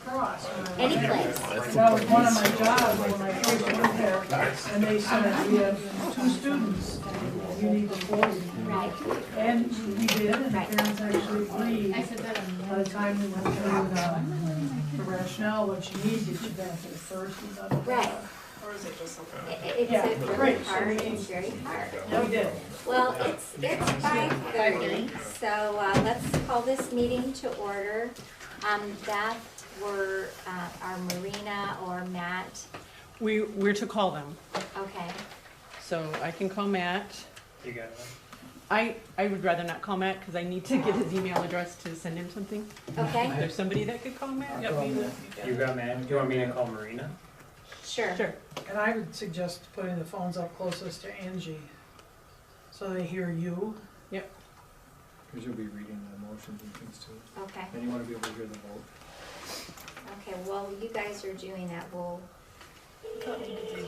across. Any place. That was one of my jobs when I first went there, and they said, we have 2 students, and you need to 40. Right. And we did, and the Right. parents actually agreed. By the time we went through the rationale, what you need, did you benefit first? And blah, blah, blah. Right. Or is it just something? It's Yeah, really right. hard, it's very hard. Yeah, we did. Well, it's 5:30, so let's call this meeting to order. That were our Marina or Matt. We're to call them, Okay, so I can call Matt. You got it. I would rather not call Matt because I need to get his email address to send him something. okay, Is there somebody that could call Matt? You got Matt. Do you want me to call Marina? sure. Sure. And I would suggest putting the phones up closest to Angie, so they hear you. Because you'll be reading the motions and things too. Okay, And you want to be able to hear the vote. okay, while you guys are doing that, we'll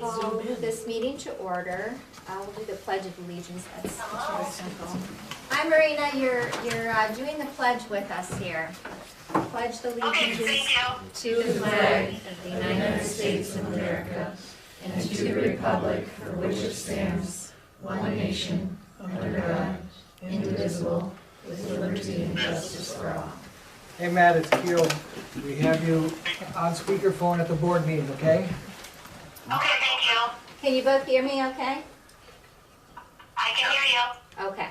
call this meeting to order. We'll do the Pledge of Allegiance. That's very simple. Hi Marina, you're doing the pledge with us here. Pledge the allegiance to the flag of the United States of America and to the republic for which it stands, one nation, under God, indivisible, with liberty and justice for all. Hey Matt, it's Keel. We have you on speakerphone at the board meeting, okay? Okay, thank you. Can you both hear me okay? I can hear you. Okay.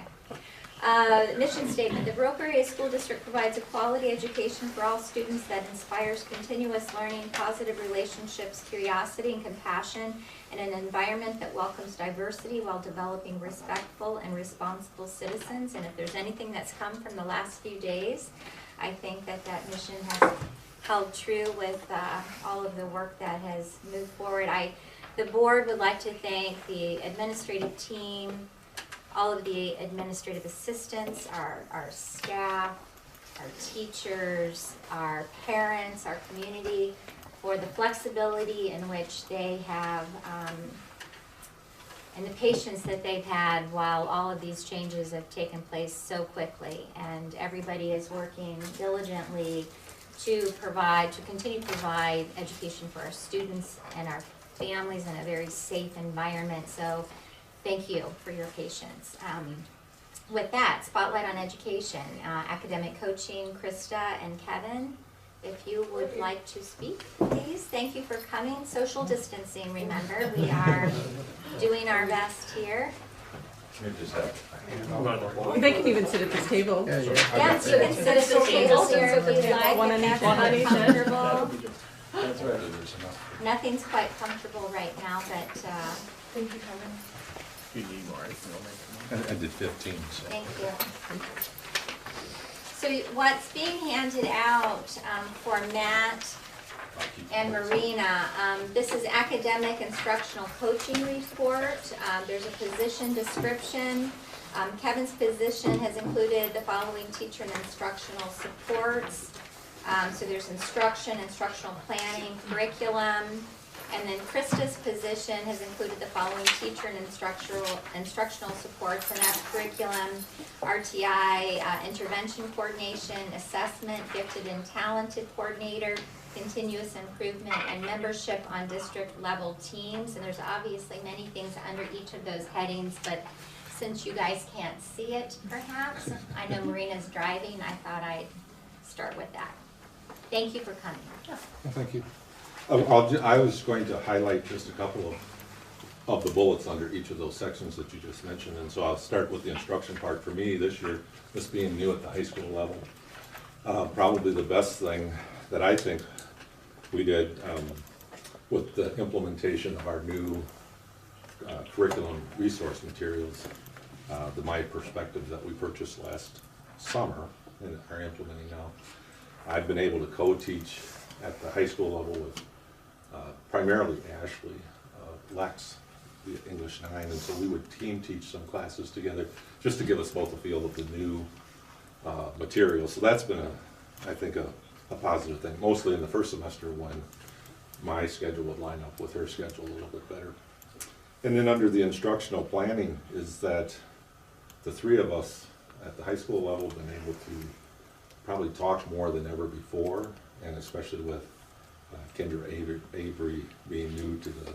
Mission statement, the Viroqua Area School District provides a quality education for all students that inspires continuous learning, positive relationships, curiosity, and compassion in an environment that welcomes diversity while developing respectful and responsible citizens. And if there's anything that's come from the last few days, I think that mission has held true with all of the work that has moved forward. The board would like to thank the administrative team, all of the administrative assistants, our staff, our teachers, our parents, our community, for the flexibility in which they have, and the patience that they've had while all of these changes have taken place so quickly. And everybody is working diligently to continue to provide education for our students and our families in a very safe environment. So thank you for your patience. With that, spotlight on education, academic coaching, Krista and Kevin, if you would like to speak, please. Thank you for coming. Social distancing, remember, we are doing our best here. They can even sit at this table. Yes, you can sit at the table here if you'd like, One on if each, that's one on not each. comfortable. That's right. Nothing's quite comfortable right now, but Thank you, Kevin. You need more. I did 15, so. thank you. So what's being handed out for Matt and Marina, this is academic instructional coaching report. There's a position description. Kevin's position has included the following teacher and instructional supports. So there's instruction, instructional planning, curriculum, and then Krista's position has included the following teacher and instructional supports, and that's curriculum, RTI, intervention coordination, assessment, gifted and talented coordinator, continuous improvement, and membership on district level teams. And there's obviously many things under each of those headings, but since you guys can't see it perhaps, I know Marina's driving, I thought I'd start with that. Thank you for coming. Thank you. I was going to highlight just a couple of the bullets under each of those sections that you just mentioned, and so I'll start with the instruction part. For me this year, this being new at the high school level, probably the best thing that I think we did with the implementation of our new curriculum resource materials, the My Perspectives that we purchased last summer and are implementing now. I've been able to co-teach at the high school level with primarily Ashley, Lex, the English 9, and so we would team teach some classes together just to give us both a feel of the new material. So that's been, I think, a positive thing, mostly in the first semester when my schedule would line up with her schedule a little bit better. And then under the instructional planning is that the three of us at the high school level have been able to probably talk more than ever before and especially with Kendra Avery being new to the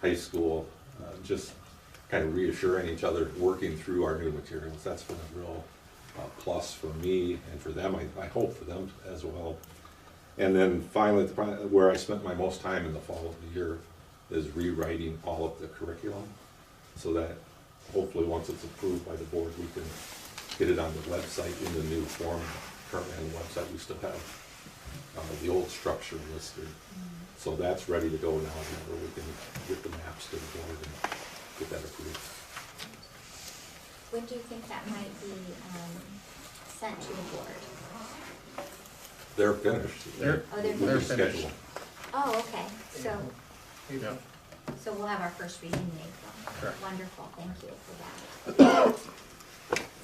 high school, just kind of reassuring each other, working through our new materials. That's been a real plus for me and for them, I hope for them as well. And then finally, where I spent my most time in the fall of the year is rewriting all of the curriculum, so that hopefully once it's approved by the board, we can get it on the website in the new form. Currently on the website, we still have the old structure listed. So that's ready to go now, where we can get the maps to the board and get that approved. When do you think that might be sent to the board? They're finished. They're- Oh, they're They're finished. scheduled. Oh, okay, so, Yeah. so we'll have our first reading in April. Correct. Wonderful, thank you for that.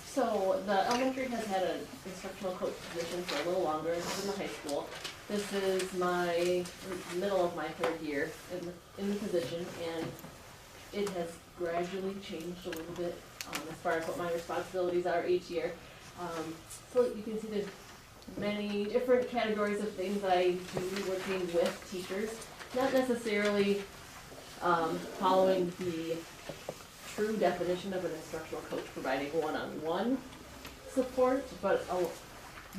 So the elementary has had an instructional coach position for a little longer than the high school. This is my middle of my third year in the position, and it has gradually changed a little bit as far as what my responsibilities are each year. So you can see there's many different categories of things I do working with teachers, not necessarily following the true definition of an instructional coach providing one-on-one support, but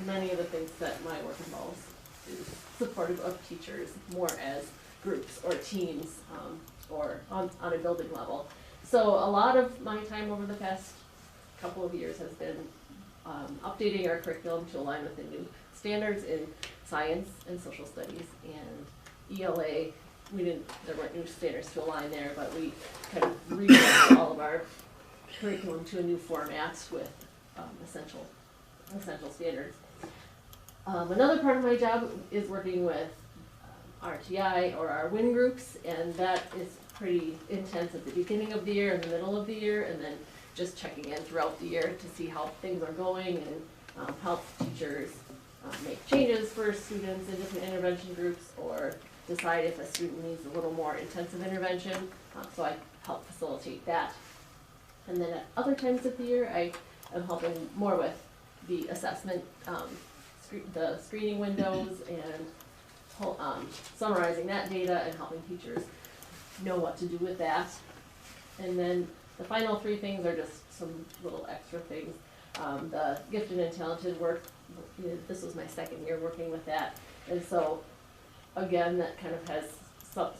many of the things that my work involves is supportive of teachers more as groups or teams or on a building level. So a lot of my time over the past couple of years has been updating our curriculum to align with the new standards in science and social studies and ELA. There weren't new standards to align there, but we kind of rebuilt all of our curriculum to a new format with essential standards. Another part of my job is working with RTI or our WIN groups, and that is pretty intense at the beginning of the year and the middle of the year, and then just checking in throughout the year to see how things are going and help teachers make changes for students in different intervention groups or decide if a student needs a little more intensive intervention, so I help facilitate that. And then at other times of the year, I am helping more with the assessment, the screening windows and summarizing that data and helping teachers know what to do with that. And then the final three things are just some little extra things. The gifted and talented work, this was my second year working with that, and so again, that kind of has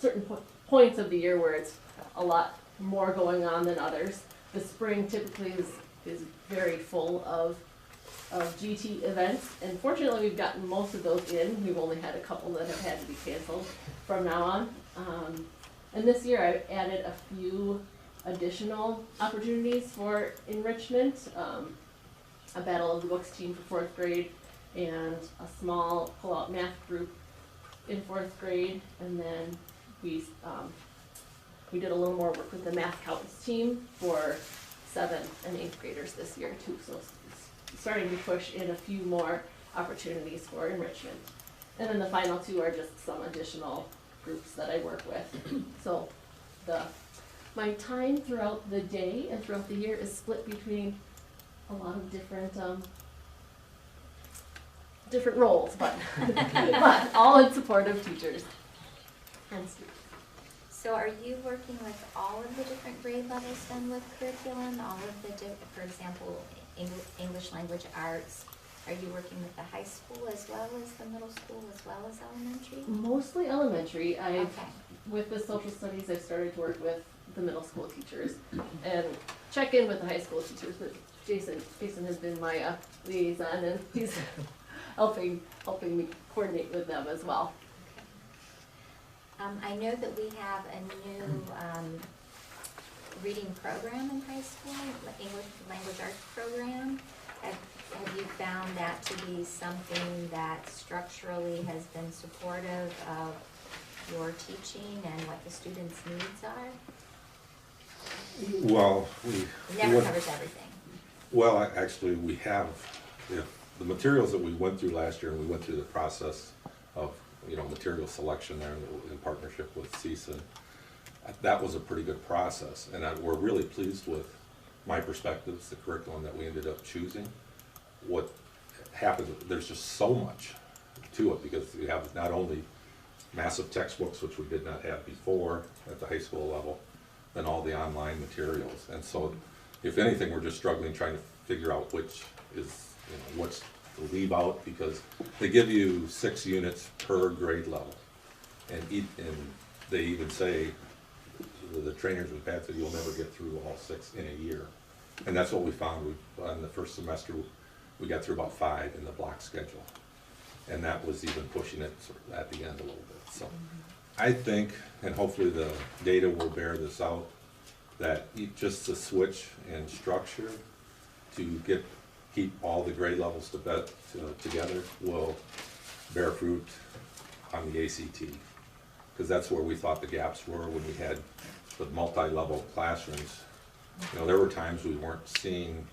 certain points of the year where it's a lot more going on than others. The spring typically is very full of GT events, and fortunately we've gotten most of those in. We've only had a couple that have had to be canceled from now on. And this year I've added a few additional opportunities for enrichment. A Battle of the Books team for 4th grade and a small pull-out math group in 4th grade, and then we did a little more work with the math counts team for 7th and 8th graders this year too. So it's starting to push in a few more opportunities for enrichment. And then the final two are just some additional groups that I work with. So my time throughout the day and throughout the year is split between a lot of different roles, but all in support of teachers and students. So are you working with all of the different grade levels then with curriculum, all of the, for example, English language arts? Are you working with the high school as well as the middle school as well as elementary? Mostly elementary. Okay. With the social studies, I've started to work with the middle school teachers and check in with the high school teachers, but Jason has been my liaison, and he's helping me coordinate with them as well. I know that we have a new reading program in high school, the English language arts program. Have you found that to be something that structurally has been supportive of your teaching and what the students' needs are? Well, It never covers everything. Well, actually, we have, the materials that we went through last year, and we went through the process of, material selection there in partnership with CESA. That was a pretty good process, and we're really pleased with my perspectives, the curriculum that we ended up choosing. What happens, there's just so much to it, because we have not only massive textbooks, which we did not have before at the high school level, then all the online materials. And so, if anything, we're just struggling trying to figure out which is, what's to leave out, because they give you 6 units per grade level. And they even say, the trainers we've had said you'll never get through all 6 in a year. And that's what we found. In the first semester, we got through about 5 in the block schedule. And that was even pushing it sort of at the end a little bit. So I think, and hopefully the data will bear this out, that just the switch in structure to keep all the grade levels together will bear fruit on the ACT. Because that's where we thought the gaps were when we had the multi-level classrooms. There were times we weren't seeing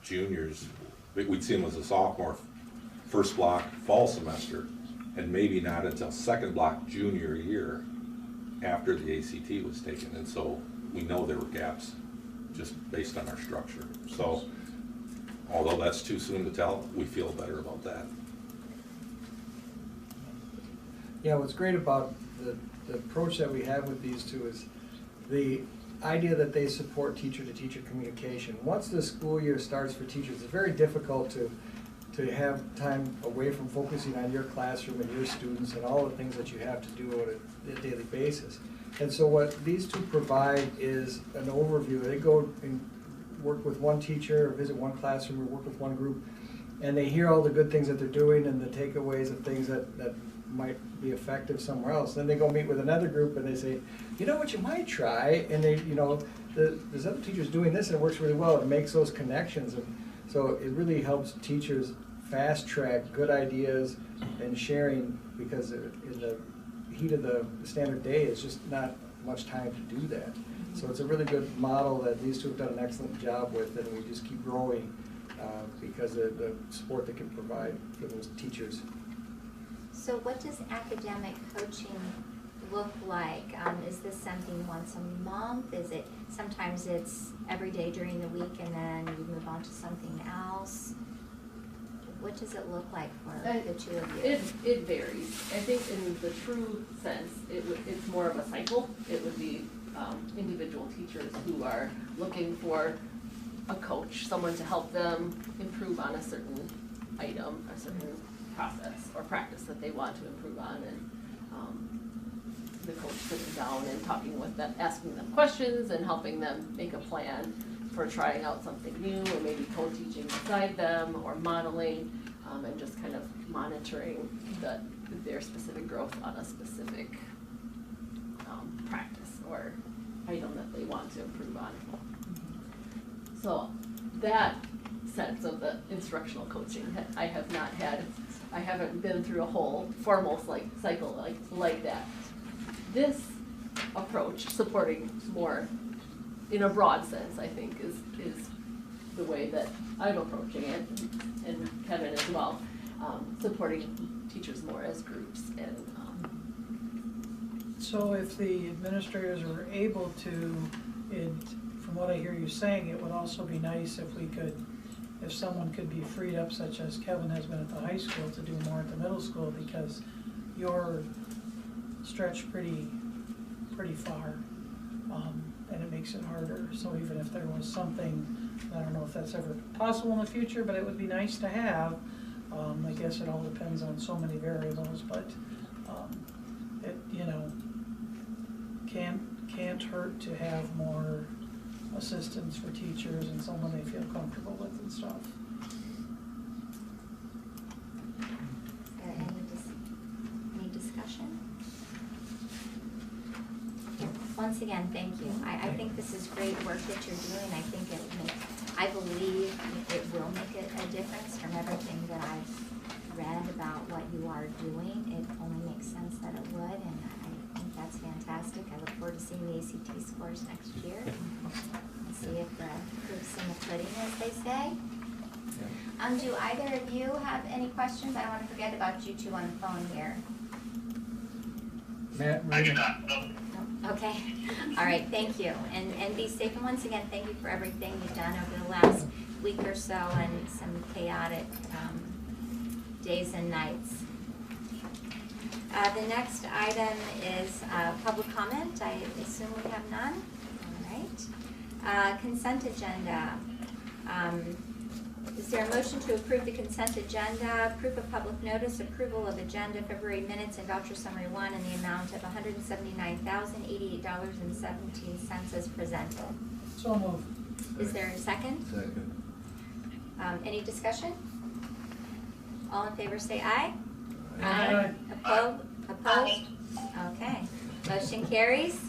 juniors, we'd see them as a sophomore, first block, fall semester, and maybe not until second block, junior year, after the ACT was taken. And so we know there were gaps just based on our structure. So although that's too soon to tell, we feel better about that. Yeah, what's great about the approach that we have with these two is the idea that they support teacher-to-teacher communication. Once the school year starts for teachers, it's very difficult to have time away from focusing on your classroom and your students and all the things that you have to do on a daily basis. And so what these two provide is an overview. They go and work with one teacher, or visit one classroom, or work with one group, and they hear all the good things that they're doing and the takeaways of things that might be effective somewhere else. Then they go meet with another group and they say, you know what you might try, and they, there's other teachers doing this and it works really well. It makes those connections, and so it really helps teachers fast track good ideas and sharing, because in the heat of the standard day, it's just not much time to do that. So it's a really good model that these two have done an excellent job with, and we just keep growing because of the support they can provide for those teachers. So what does academic coaching look like? Is this something once a month? Is it, sometimes it's every day during the week and then you move on to something else? What does it look like for the two of you? It varies. I think in the true sense, it's more of a cycle. It would be individual teachers who are looking for a coach, someone to help them improve on a certain item, a certain process or practice that they want to improve on, and the coach sitting down and talking with them, asking them questions and helping them make a plan for trying out something new, or maybe co-teaching beside them, or modeling, and just kind of monitoring their specific growth on a specific practice or item that they want to improve on. So that sense of the instructional coaching I have not had. I haven't been through a whole formal cycle like that. This approach, supporting more in a broad sense, I think is the way that I'm approaching it, and Kevin as well, supporting teachers more as groups. And so if the administrators are able to, from what I hear you saying, it would also be nice if someone could be freed up, such as Kevin has been at the high school, to do more at the middle school, because you're stretched pretty far, and it makes it harder. So even if there was something, I don't know if that's ever possible in the future, but it would be nice to have. I guess it all depends on so many variables, but it can't hurt to have more assistance for teachers and someone they feel comfortable with and stuff. Is there any discussion? Once again, thank you. I think this is great work that you're doing. I think I believe it will make a difference from everything that I've read about what you are doing. It only makes sense that it would, and I think that's fantastic. I look forward to seeing the ACT scores next year and see if the proof's in the pudding, as they say. Do either of you have any questions? I don't want to forget about you two on the phone here. Matt, I do not. No. Okay, all right, thank you, and be safe, and once again, thank you for everything you've done over the last week or so, and some chaotic days and nights. The next item is public comment. I assume we have none. All right. Consent agenda. Is there a motion to approve the consent agenda, proof of public notice, approval of agenda, February minutes, and voucher summary 1 in the amount of $179,088.17 as presented? So moved. Is there a second? Second. Any discussion? All in favor say aye. Aye. Opposed? Okay. Motion carries.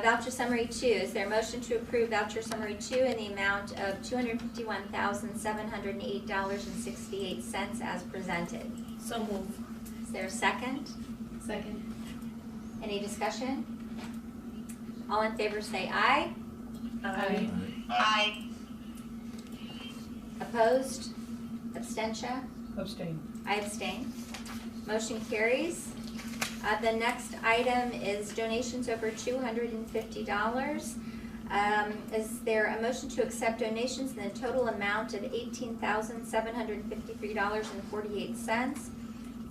Voucher summary 2. Is there a motion to approve voucher summary 2 in the amount of $251,708.68 as presented? So move. Is there a second? Second. Any discussion? All in favor say aye. Aye. Aye. Opposed? Abstention? Abstain. I abstain. Motion carries. The next item is donations over $250. Is there a motion to accept donations in the total amount of $18,753.48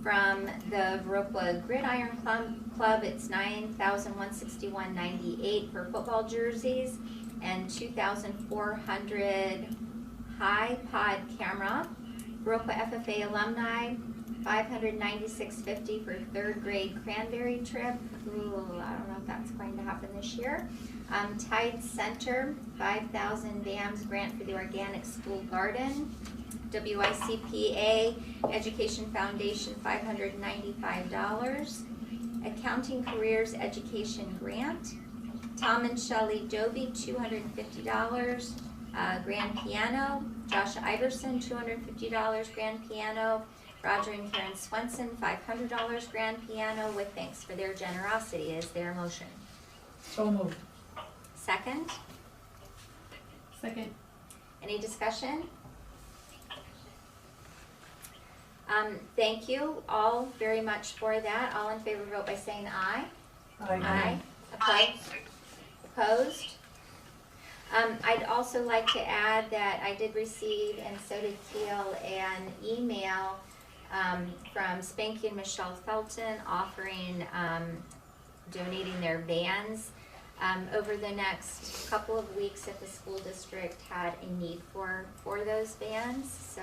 from the Viroqua Gridiron Club? It's $9,161.98 for football jerseys and $2,400 high-pod camera. Viroqua FFA alumni, $596.50 for third grade cranberry trip. Ooh, I don't know if that's going to happen this year. Tide Center, 5,000 BAMS grant for the organic school garden. WICPA Education Foundation, $595. Accounting Careers Education Grant. Tom and Shelley Doby, $250. Grand piano. Josh Iverson, $250 grand piano. Roger and Karen Swenson, $500 grand piano with thanks for their generosity. Is there a motion? So moved. Second? Second. Any discussion? Thank you all very much for that. All in favor vote by saying aye. Aye. Opposed? I'd also like to add that I did receive, and so did Keel, an email from Spanky and Michelle Felton offering donating their vans over the next couple of weeks if the school district had a need for those vans. So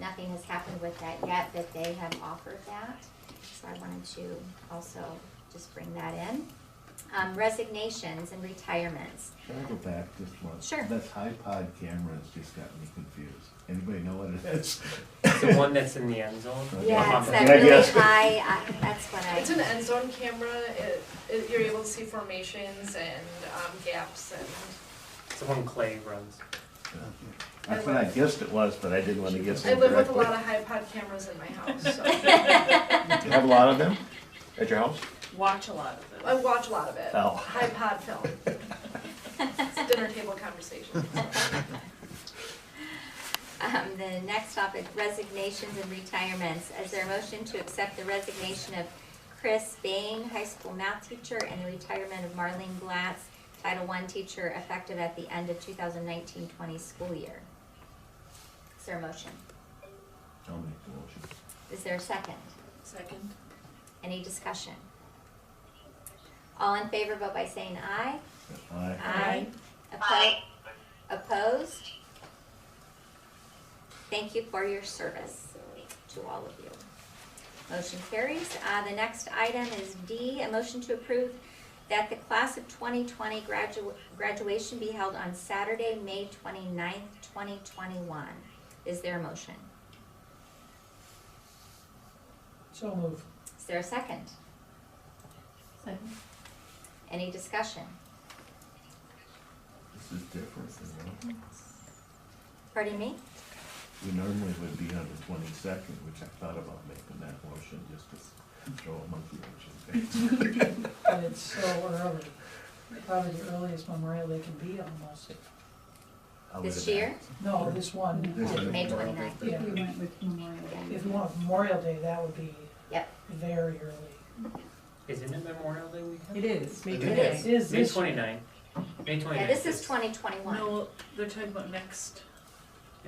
nothing has happened with that yet, but they have offered that. So I wanted to also just bring that in. Resignations and retirements. Can I go back just once? Sure. That high-pod camera has just got me confused. Anybody know what it is? It's the one that's in the end zone? Yeah, it's that Yeah, really yes. high, that's what It's an end zone camera. You're able to see formations and gaps and. It's the one Clay runs. That's what I guessed it was, but I didn't want to guess I it live with a correctly. lot of high-pod cameras in my house, so You have a lot of them at your house? watch a lot of them. I watch a lot of it. Oh. High-pod film. It's dinner table conversation. The next topic, resignations and retirements. Is there a motion to accept the resignation of Chris Bain, high school math teacher, and the retirement of Marlene Glatz, Title I teacher, effective at the end of 2019-20 school year? Is there a motion? I'll make the motion. Is there a second? Second. Any discussion? All in favor, vote by saying aye. Aye. Aye. Aye. Opposed? Thank you for your service to all of you. Motion carries. The next item is D, a motion to approve that the class of 2020 graduation be held on Saturday, May 29th, 2021. Is there a motion? So moved. Is there a second? Second. Any discussion? This is different than what Pardon me? we normally would be on the 22nd, which I thought about making that motion just to throw a monkey wrench in there. And it's so early. Probably the earliest Memorial Day can be almost. I would This have year? asked. No, this one. This one. May 29th. Yeah. If we went with Memorial Day. If you want Memorial Day, that would be Yep. very early. Isn't it Memorial Day weekend? It is, May It It 29th. is. It is May this 29th. May 29th. Yeah, this is 2021. No, they're talking about next.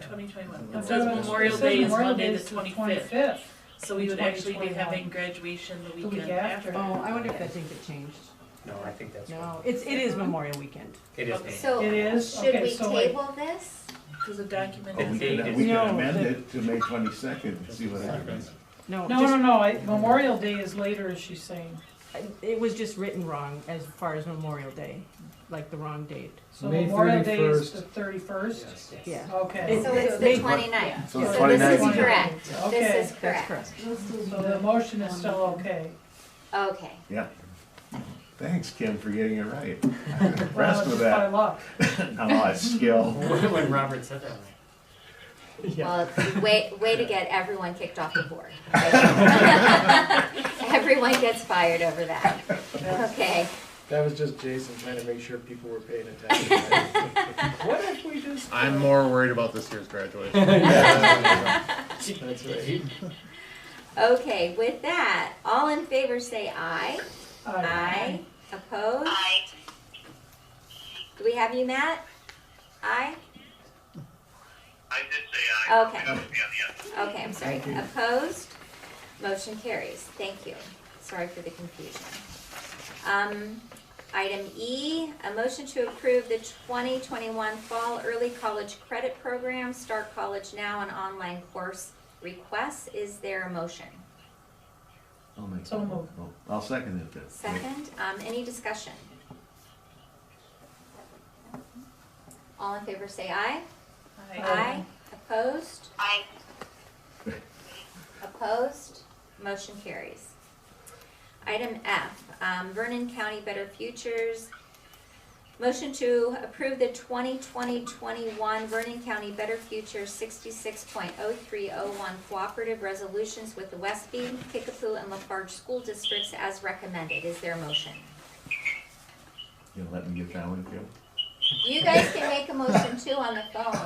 2021. I It thought says it was- Memorial it says Day is Memorial Monday Day the is the 25th. So we would actually be 2021. having graduation the The week weekend after. after. Oh, I wonder if that didn't get changed. No, I think that's No, right. it is Memorial Weekend. It is. Okay. So, It is? should Okay, we so wait. table this? There's a document. Oh, we date can, is- we can No, amend the- it to May 22nd and see what happens. No, No, just, Memorial Day is later, as she's saying. it was just written wrong as far as Memorial Day, like the wrong date. So May Memorial Day is 31st. the 31st? Yeah. Okay. So it's the They- 29th. So So the this 29th. is correct. Okay. This is That's correct. correct. So the motion is still okay. Okay. Yeah. Thanks, Kim, for getting it right. I'm Well, impressed it's with just by that. luck. Oh, it's skill. When Robert said that. Well, way to get everyone kicked off the board. Everyone gets fired over that. Okay. That was just Jason trying to make sure people were paying attention. What if we just? I'm more worried about this year's graduation. That's right. Okay, with that, all in favor say aye. Aye. Opposed? Aye. Do we have you, Matt? Aye? I did say aye. Okay. That would be on the end. Okay, I'm sorry. Thank you. Opposed? Motion carries. Thank you. Sorry for the confusion. Item E, a motion to approve the 2021 Fall Early College Credit Program, Start College Now, and online course requests. Is there a motion? I'll make So that. moved. Oh, I'll second it then. Second, any discussion? All in favor say aye. Aye. Opposed? Aye. Opposed? Motion carries. Item F, Vernon County Better Futures. Motion to approve the 2020-21 Vernon County Better Futures 66.0301 cooperative resolutions with the Westby, Kickapoo, and Lafarge school districts as recommended. Is there a motion? You'll let me get that one, Kim? You guys can make a motion too on the phone.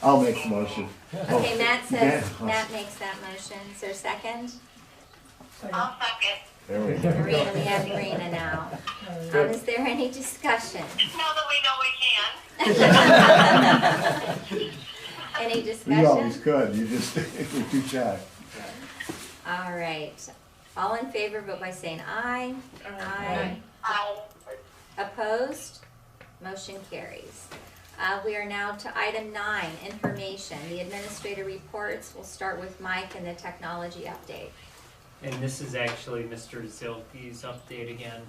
I'll make the motion. Okay, Matt says, Yeah. Matt makes that motion. Is there a second? I'll second. There we go. Marina, we have Marina now. Is there any discussion? Now that we know we can. Any We always discussion? could, you just, we're too shy. All right. All in favor, vote by saying aye. Aye. Aye. Opposed? Motion carries. We are now to item 9, information. The administrator reports. We'll start with Mike and the technology update. And this is actually Mr. Zilke's update again,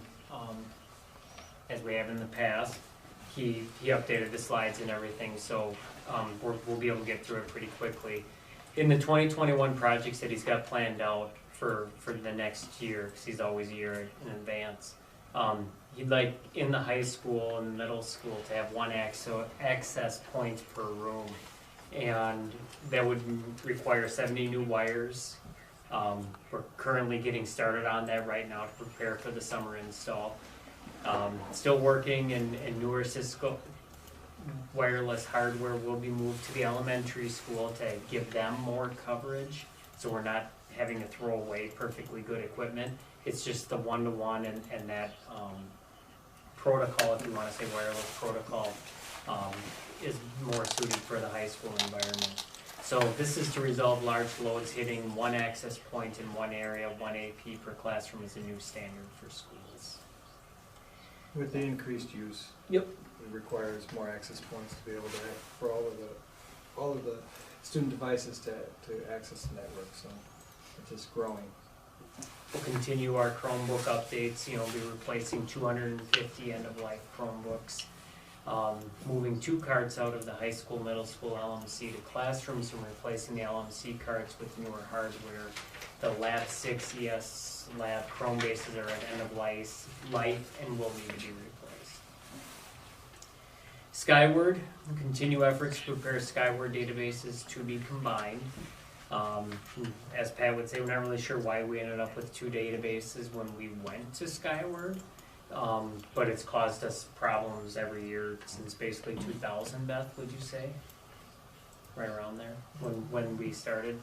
as we have in the past. He updated the slides and everything, so we'll be able to get through it pretty quickly. In the 2021 projects that he's got planned out for the next year, because he's always a year in advance, he'd like in the high school and middle school to have one access point per room. And that would require 70 new wires. We're currently getting started on that right now to prepare for the summer install. Still working, and newer Cisco wireless hardware will be moved to the elementary school to give them more coverage, so we're not having to throw away perfectly good equipment. It's just the one-to-one and that protocol, if you want to say wireless protocol, is more suited for the high school environment. So this is to resolve large loads hitting one access point in one area. 1 AP per classroom is a new standard for schools. With the increased use. Yep. It requires more access points to be able to have, for all of the student devices to access the network, so it's just growing. We'll continue our Chromebook updates, we'll be replacing 250 end-of-life Chromebooks. Moving 2 carts out of the high school, middle school LMC to classrooms and replacing the LMC carts with newer hardware. The Lab 6 ES Lab Chrome bases are at end of life and will need to be replaced. Skyward, continue efforts to prepare Skyward databases to be combined. As Pat would say, we're not really sure why we ended up with 2 databases when we went to Skyward. But it's caused us problems every year since basically 2000, Beth, would you say? Right around there, when we started.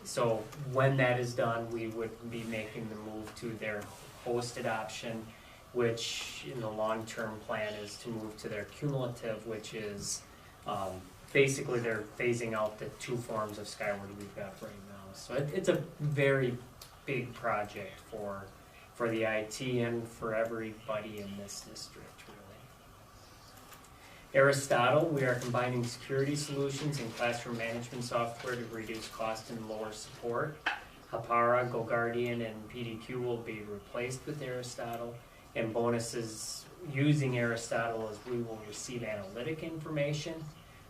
So when that is done, we would be making the move to their hosted option, which in the long-term plan is to move to their cumulative, which is Basically, they're phasing out the 2 forms of Skyward we've got right now. So it's a very big project for the IT and for everybody in this district, really. Aristotle, we are combining security solutions and classroom management software to reduce cost and lower support. Hapara, GoGuardian, and PDQ will be replaced with Aristotle, and bonuses using Aristotle is we will receive analytic information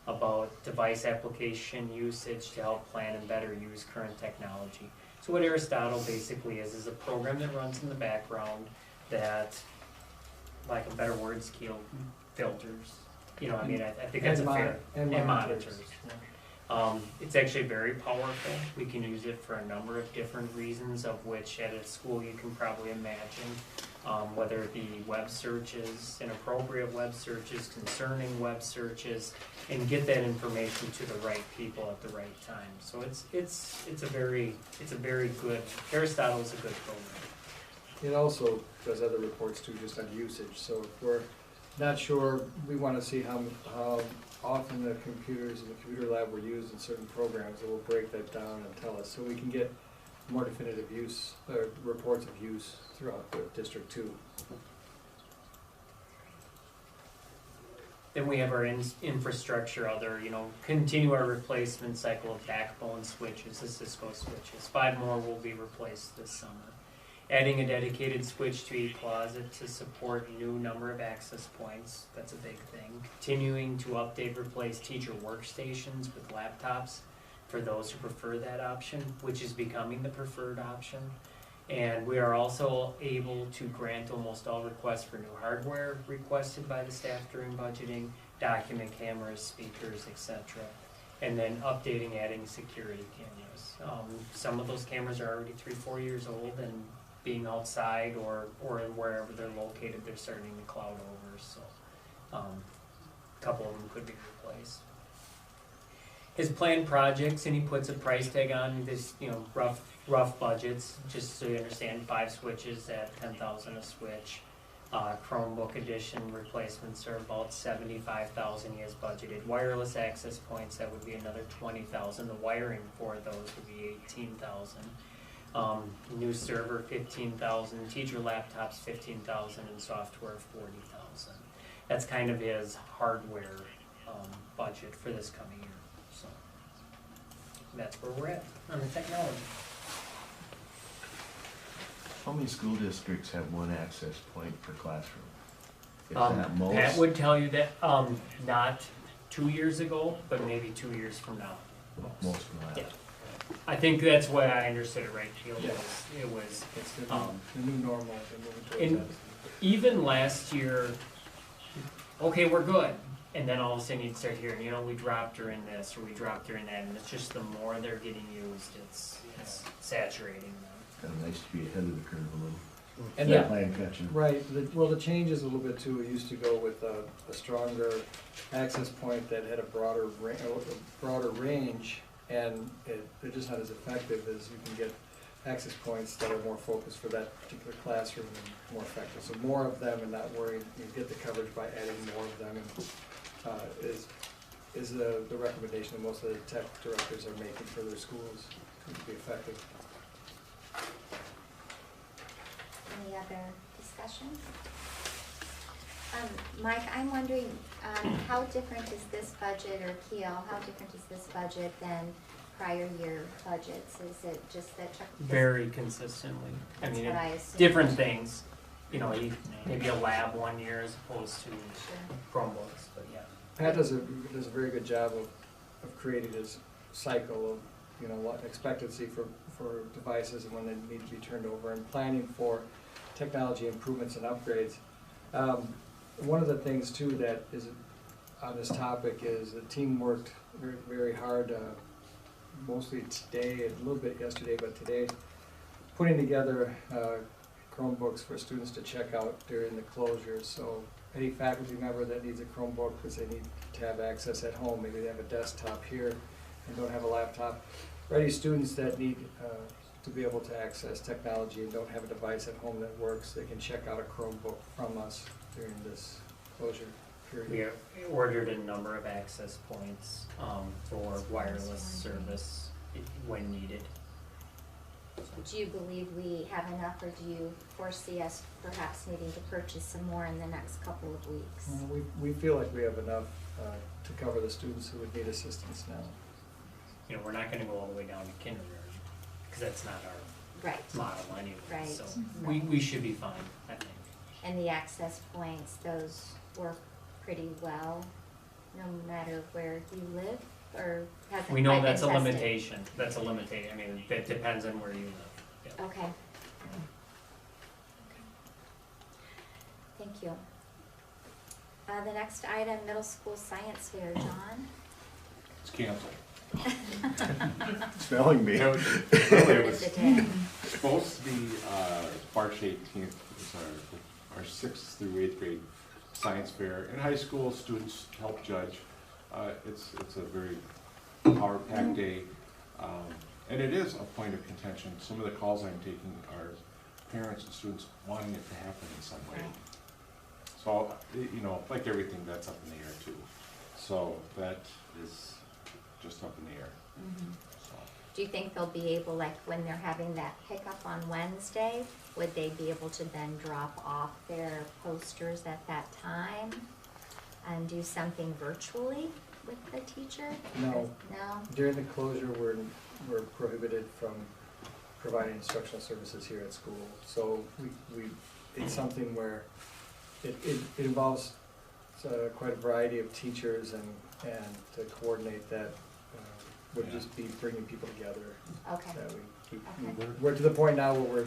about device application usage to help plan and better use current technology. So what Aristotle basically is a program that runs in the background that, like a better word, filters. You know, I mean, I think that's a fair, and monitors. It's actually very powerful. We can use it for a number of different reasons, of which at a school you can probably imagine, whether it be web searches, inappropriate web searches, concerning web searches, and get that information to the right people at the right time. So it's a very good, Aristotle is a good program. It also does other reports too, just on usage, so if we're not sure, we wanna see how often the computers in the computer lab were used in certain programs, it will break that down and tell us, so we can get more definitive use, reports of use throughout the district too. Then we have our infrastructure, continue our replacement cycle of backbone switches, the Cisco switches. 5 more will be replaced this summer. Adding a dedicated switch to each closet to support new number of access points, that's a big thing. Continuing to update, replace teacher workstations with laptops for those who prefer that option, which is becoming the preferred option. And we are also able to grant almost all requests for new hardware requested by the staff during budgeting, document cameras, speakers, etc. And then updating, adding security cameras. Some of those cameras are already 3-4 years old, and being outside or wherever they're located, they're starting to cloud over. So a couple of them could be replaced. His planned projects, and he puts a price tag on this, rough budgets, just so you understand. 5 switches at $10,000 a switch. Chromebook edition replacements are about $75,000 he has budgeted. Wireless access points, that would be another $20,000. The wiring for those would be $18,000. New server $15,000. Teacher laptops $15,000, and software $40,000. That's kind of his hardware budget for this coming year. So that's where we're at on the technology. How many school districts have 1 access point per classroom? Is that most? Pat would tell you that, not 2 years ago, but maybe 2 years from now. Most not. Yeah. I think that's why I understood it right, Teal. Yeah. It's the new normal, they're moving towards that. even last year, okay, we're good. And then all of a sudden you'd start hearing, we dropped her in this, or we dropped her in that, and it's just the more they're getting used, it's saturating them. Kind of nice to be ahead of the curve a little. And Yeah. Playing catch up. Right, the change is a little bit too, we used to go with a stronger access point that had a broader range, and they're just not as effective as you can get access points that are more focused for that particular classroom and more effective. So more of them, and not worried, you get the coverage by adding more of them, and is the recommendation that most of the tech directors are making for their schools to be effective. Any other discussion? Mike, I'm wondering, how different is this budget, or Keel, how different is this budget than prior year budgets? Is it just that Chuck? Very consistently. That's what I assumed. Different things. Maybe a lab one year as opposed to Chromebooks, but yeah. Pat does a very good job of creating this cycle of, what expectancy for devices and when they need to be turned over, and planning for technology improvements and upgrades. One of the things too that is on this topic is the team worked very, very hard, mostly today, a little bit yesterday, but today, putting together Chromebooks for students to check out during the closure. So any faculty member that needs a Chromebook because they need to have access at home, maybe they have a desktop here and don't have a laptop, or any students that need to be able to access technology and don't have a device at home that works, they can check out a Chromebook from us during this closure period. We have ordered a number of access points, for wireless service when needed. Do you believe we have enough, or do you foresee us perhaps needing to purchase some more in the next couple of weeks? We feel like we have enough to cover the students who would need assistance now. You know, we're not gonna go all the way down to kindergarten, because that's not our Right. model anyway, Right. so Right. we should be fine, I think. And the access points, those work pretty well, no matter where you live, or hasn't We know quite been that's a tested? limitation, I mean, that depends on where you live. Yeah. Okay. Thank you. The next item, middle school science fair, John? It's canceled. Spelling bee. It was Word of the day. supposed to be, March 18th, is our 6th through 8th grade science fair. In high school, students help judge. It's a very power-packed day. And it is a point of contention. Some of the calls I'm taking are parents and students wanting it to happen in some way. So, you know, like everything, that's up in the air too. So that is just up in the air. Mhm. So, Do you think they'll be able, like, when they're having that pickup on Wednesday, would they be able to then drop off their posters at that time and do something virtually with the teacher? No. No? During the closure, we're prohibited from providing instructional services here at school. So it's something where it involves quite a variety of teachers, and to coordinate that would just be bringing people together. Okay. That Okay. we're to the point now where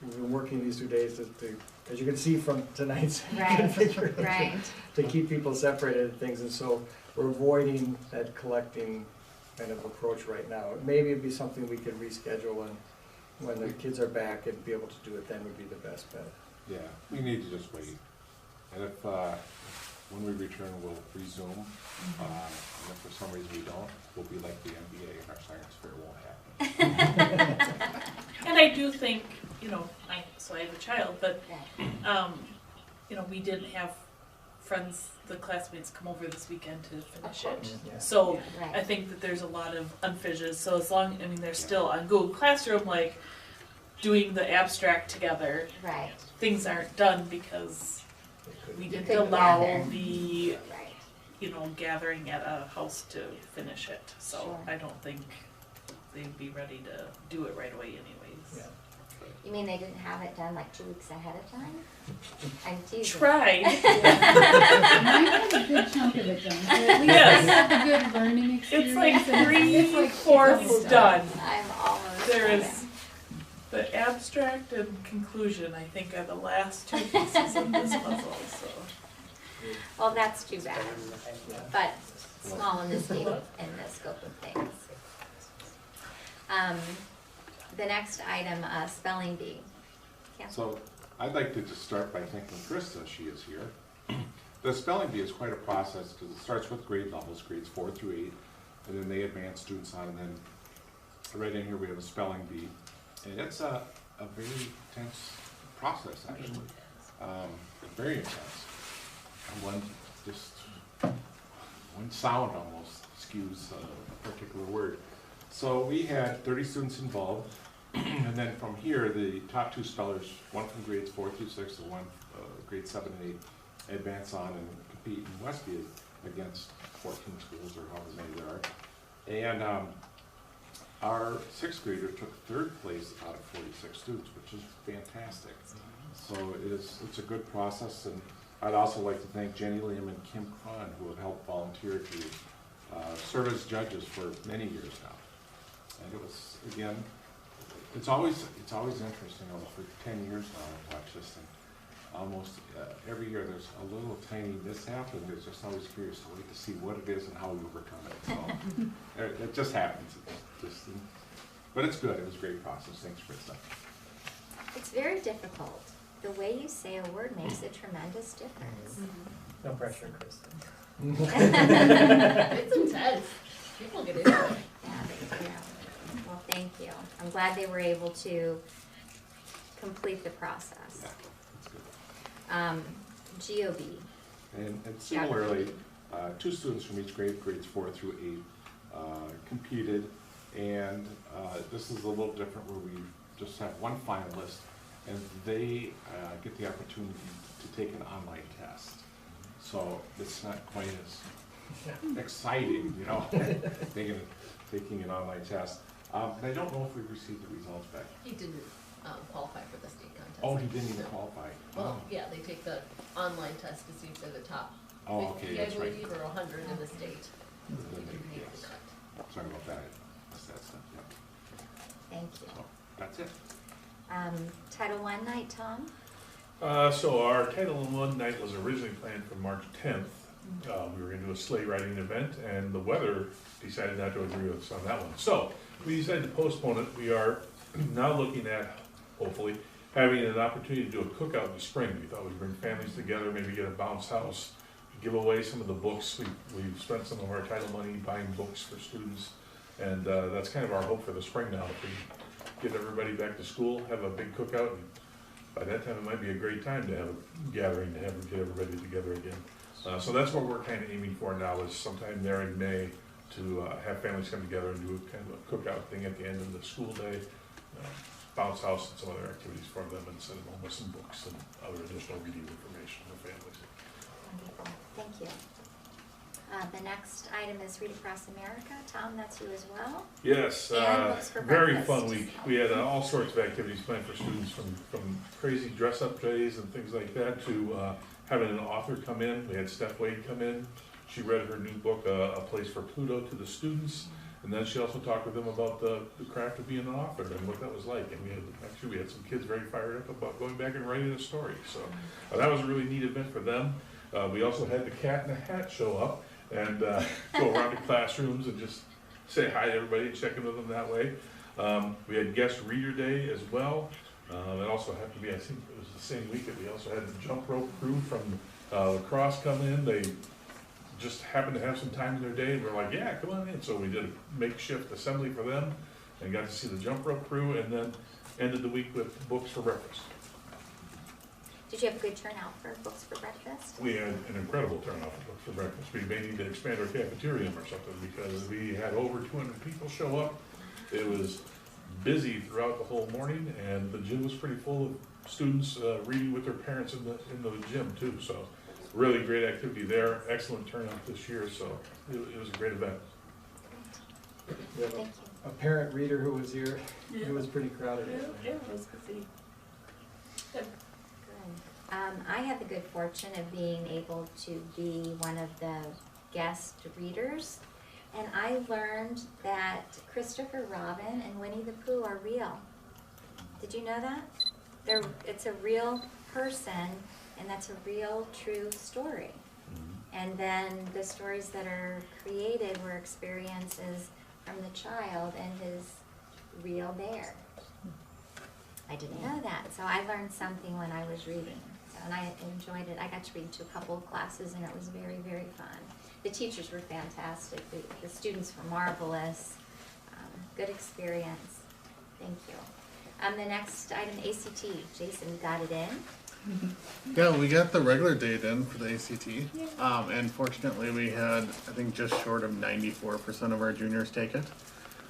we've been working these 2 days to, as you can see from tonight's Right, configuration, right. to keep people separated and things, and so we're avoiding that collecting kind of approach right now. Maybe it'd be something we could reschedule, and when the kids are back and be able to do it then would be the best bet. yeah, we need to just wait. And if, when we return, we'll resume. And if for some reason we don't, we'll be like the NBA and our science fair won't happen. And I do think, you know, so I have a child, but, Yeah. you know, we didn't have friends, the classmates come over this weekend to finish it. Yeah. So I Right. think that there's a lot of unfinished, so as long, I mean, they're still on Google Classroom, like, doing the abstract together. Right. Things aren't done because we didn't couldn't allow gather. the, Right. you know, gathering at a house to finish it. So Sure. I don't think they'd be ready to do it right away anyways. Yeah. You mean they didn't have it done like 2 weeks ahead of time? I'm teasing. Tried. Mine had a good chunk of it done, so at least Yes. I had a good learning experience. It's like and it's like 3/4 it's done. I'm almost. There done. is the abstract and conclusion, I think, are the last two pieces of this puzzle, so. Well, that's too bad, Yeah. but small in the scope of things. The next item, spelling bee. Yeah. So I'd like to just start by thanking Krista, she is here. The spelling bee is quite a process because it starts with grade levels, grades 4 through 8, and then they advance students on, and then right in here we have a spelling bee. And it's a very intense process, actually. Very intense. And one sound almost skews a particular word. So we had 30 students involved, and then from here, the top 2 spellers, one from grades 4 through 6 and one grade 7 and 8, advance on and compete in Westview against 14 schools or however many there are. And our 6th grader took 3rd place out of 46 students, which is fantastic. So it's a good process, and I'd also like to thank Jenny Liam and Kim Cron, who have helped volunteer to serve as judges for many years now. And it was, again, it's always interesting. For 10 years now, I've watched this, and almost every year there's a little tiny mishap, and there's just always curious to wait to see what it is and how we overcome it. So it just happens. But it's good. It was a great process. Thanks, Krista. It's very difficult. The way you say a word makes a tremendous difference. No pressure, Kristen. It's intense. People get into it. Yeah, they do. Well, thank you. I'm glad they were able to complete the process. Yeah, that's good. GOB. And similarly, 2 students from each grade, grades 4 through 8, competed. And this is a little different where we just have one finalist, and they get the opportunity to take an online test. So it's not quite as exciting, you know, taking an online test. And I don't know if we've received the results back. He didn't qualify for the state contest. Oh, he didn't even qualify. Well, yeah, they take the online test to see if they're the top 50, that's I right. believe, or 100 in the state. Then they- yes. Sorry about that. That's that, yeah. Thank you. So that's it. Title I night, Tom? So our Title I night was originally planned for March 10th. We were gonna do a sleigh riding event, and the weather decided not to agree with us on that one. So we decided to postpone it. We are now looking at, hopefully, having an opportunity to do a cookout in the spring. We thought we'd bring families together, maybe get a bounce house, give away some of the books. We've spent some of our title money buying books for students, and that's kind of our hope for the spring now. If we get everybody back to school, have a big cookout, and by that time it might be a great time to have a gathering, to have get everybody together again. So that's what we're kind of aiming for now, is sometime there in May to have families come together and do kind of a cookout thing at the end of the school day, bounce house and some other activities for them, and send them home with some books and other additional reading information for families. Wonderful, thank you. The next item is Read Across America. Tom, that's you as well? Yes, And Books for very Breakfast. fun week. We had all sorts of activities planned for students, from crazy dress-up days and things like that to having an author come in. We had Steph Wade come in. She read her new book, A Place for Pluto, to the students. And then she also talked with them about the craft of being an author and what that was like. And we had some kids very fired up about going back and writing a story. So that was a really neat event for them. We also had the Cat in the Hat show up and go around to classrooms and just say hi to everybody and check in with them that way. We had guest reader day as well. It also happened to be, I think it was the same week that we also had the jump rope crew from lacrosse come in. They just happened to have some time in their day, and we're like, yeah, come on in. So we did a makeshift assembly for them and got to see the jump rope crew, and then ended the week with Books for Breakfast. Did you have a good turnout for Books for Breakfast? We had an incredible turnout for Books for Breakfast. We may need to expand our cafeteria or something, because we had over 200 people show up. It was busy throughout the whole morning, and the gym was pretty full of students reading with their parents in the gym too. So really great activity there. Excellent turnout this year, so it was a great event. We have Thank a parent reader who was here. It was pretty crowded. Yeah, it was busy. Good. Good. I had the good fortune of being able to be one of the guest readers, and I learned that Christopher Robin and Winnie the Pooh are real. Did you know that? It's a real person, and that's a real, true story. And then the stories that are created were experiences from the child and his real bear. I didn't know that, so I learned something when I was reading. And I enjoyed it. I got to read to a couple of classes, and it was very, very fun. The teachers were fantastic. The students were marvelous. Good experience. Thank you. The next item, ACT. Jason, you got it in? Yeah, we got the regular date in for the ACT. And fortunately we had, I think, just short of 94% of our juniors take it.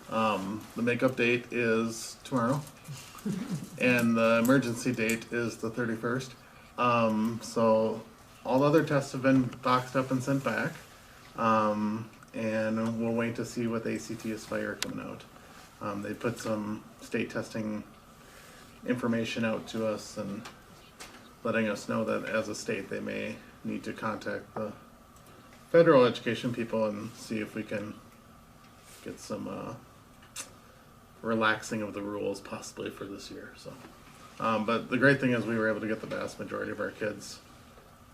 The makeup date is tomorrow. And the emergency date is the 31st. So all the other tests have been boxed up and sent back. And we'll wait to see what the ACT Aspire coming out. They put some state testing information out to us and letting us know that as a state they may need to contact the federal education people and see if we can get some relaxing of the rules possibly for this year. So, but the great thing is we were able to get the vast majority of our kids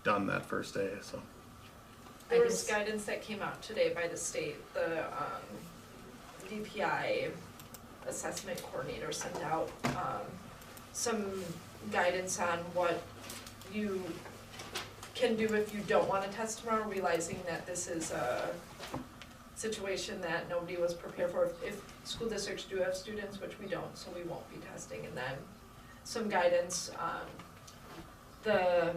done that first day. So there was guidance that came out today by the state. The DPI assessment coordinator sent out some guidance on what you can do if you don't want to test tomorrow, realizing that this is a situation that nobody was prepared for. If school districts do have students, which we don't, so we won't be testing, and then some guidance. The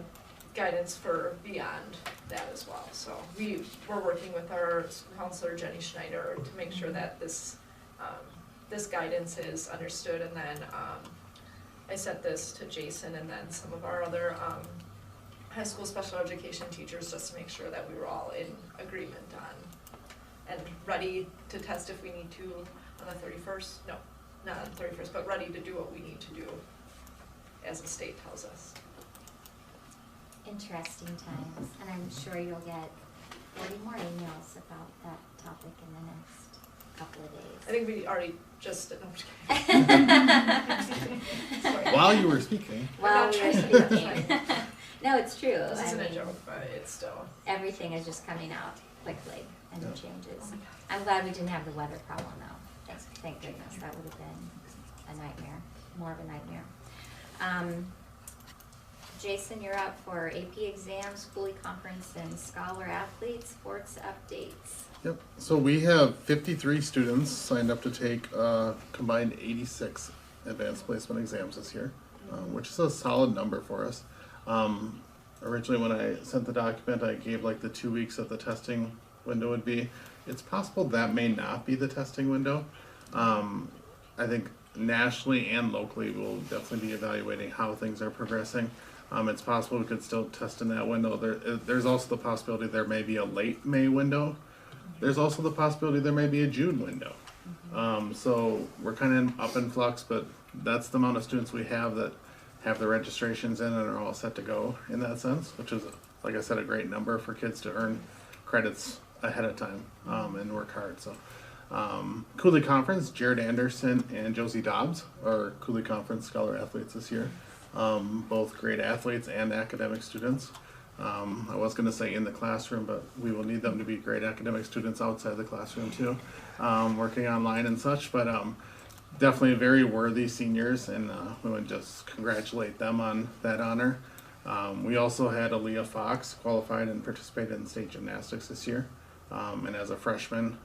guidance for beyond that as well. So we're working with our school counselor, Jenny Schneider, to make sure that this guidance is understood, and then I sent this to Jason and then some of our other high school special education teachers, just to make sure that we were all in agreement on and ready to test if we need to on the 31st. No, not on the 31st, but ready to do what we need to do as the state tells us. Interesting times, and I'm sure you'll get 40 more emails about that topic in the next couple of days. I think we already just, no, I'm just kidding. Sorry. While you were speaking. While we were speaking. No, it's true. This isn't a joke, but it's still. Everything is just coming out quickly and it changes. Oh my God. I'm glad we didn't have the weather problem though. Thank goodness. That would have been a nightmare, more of a nightmare. Jason, you're up for AP exams, Cooley Conference, and Scholar Athletes sports updates. Yep, so we have 53 students signed up to take combined 86 advanced placement exams this year, which is a solid number for us. Originally when I sent the document, I gave like the 2 weeks that the testing window would be. It's possible that may not be the testing window. I think nationally and locally we'll definitely be evaluating how things are progressing. It's possible we could still test in that window. There's also the possibility there may be a late May window. There's also the possibility there may be a June window. So we're kind of up in flux, but that's the amount of students we have that have the registrations in and are all set to go in that sense, which is, like I said, a great number for kids to earn credits ahead of time and work hard. So Cooley Conference, Jared Anderson and Josie Dobbs are Cooley Conference Scholar Athletes this year. Both great athletes and academic students. I was going to say in the classroom, but we will need them to be great academic students outside the classroom too, working online and such, but definitely very worthy seniors, and we would just congratulate them on that honor. We also had Aaliyah Fox qualified and participated in state gymnastics this year, and as a freshman,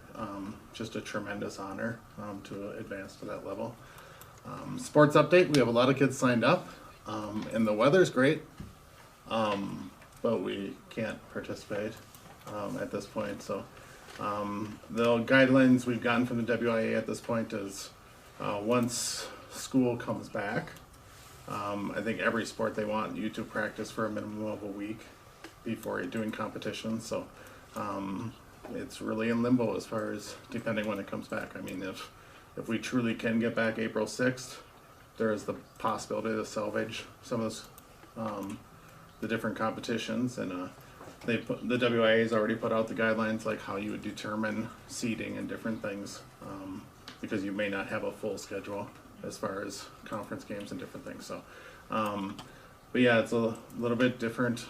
just a tremendous honor to advance to that level. Sports update, we have a lot of kids signed up, and the weather's great, but we can't participate at this point. So the guidelines we've gotten from the WIA at this point is once school comes back, I think every sport they want you to practice for a minimum of a week before you're doing competitions. So it's really in limbo as far as depending when it comes back. I mean, if we truly can get back April 6th, there is the possibility to salvage some of this, the different competitions, and the WIA has already put out the guidelines like how you would determine seeding and different things, because you may not have a full schedule as far as conference games and different things. So, but yeah, it's a little bit different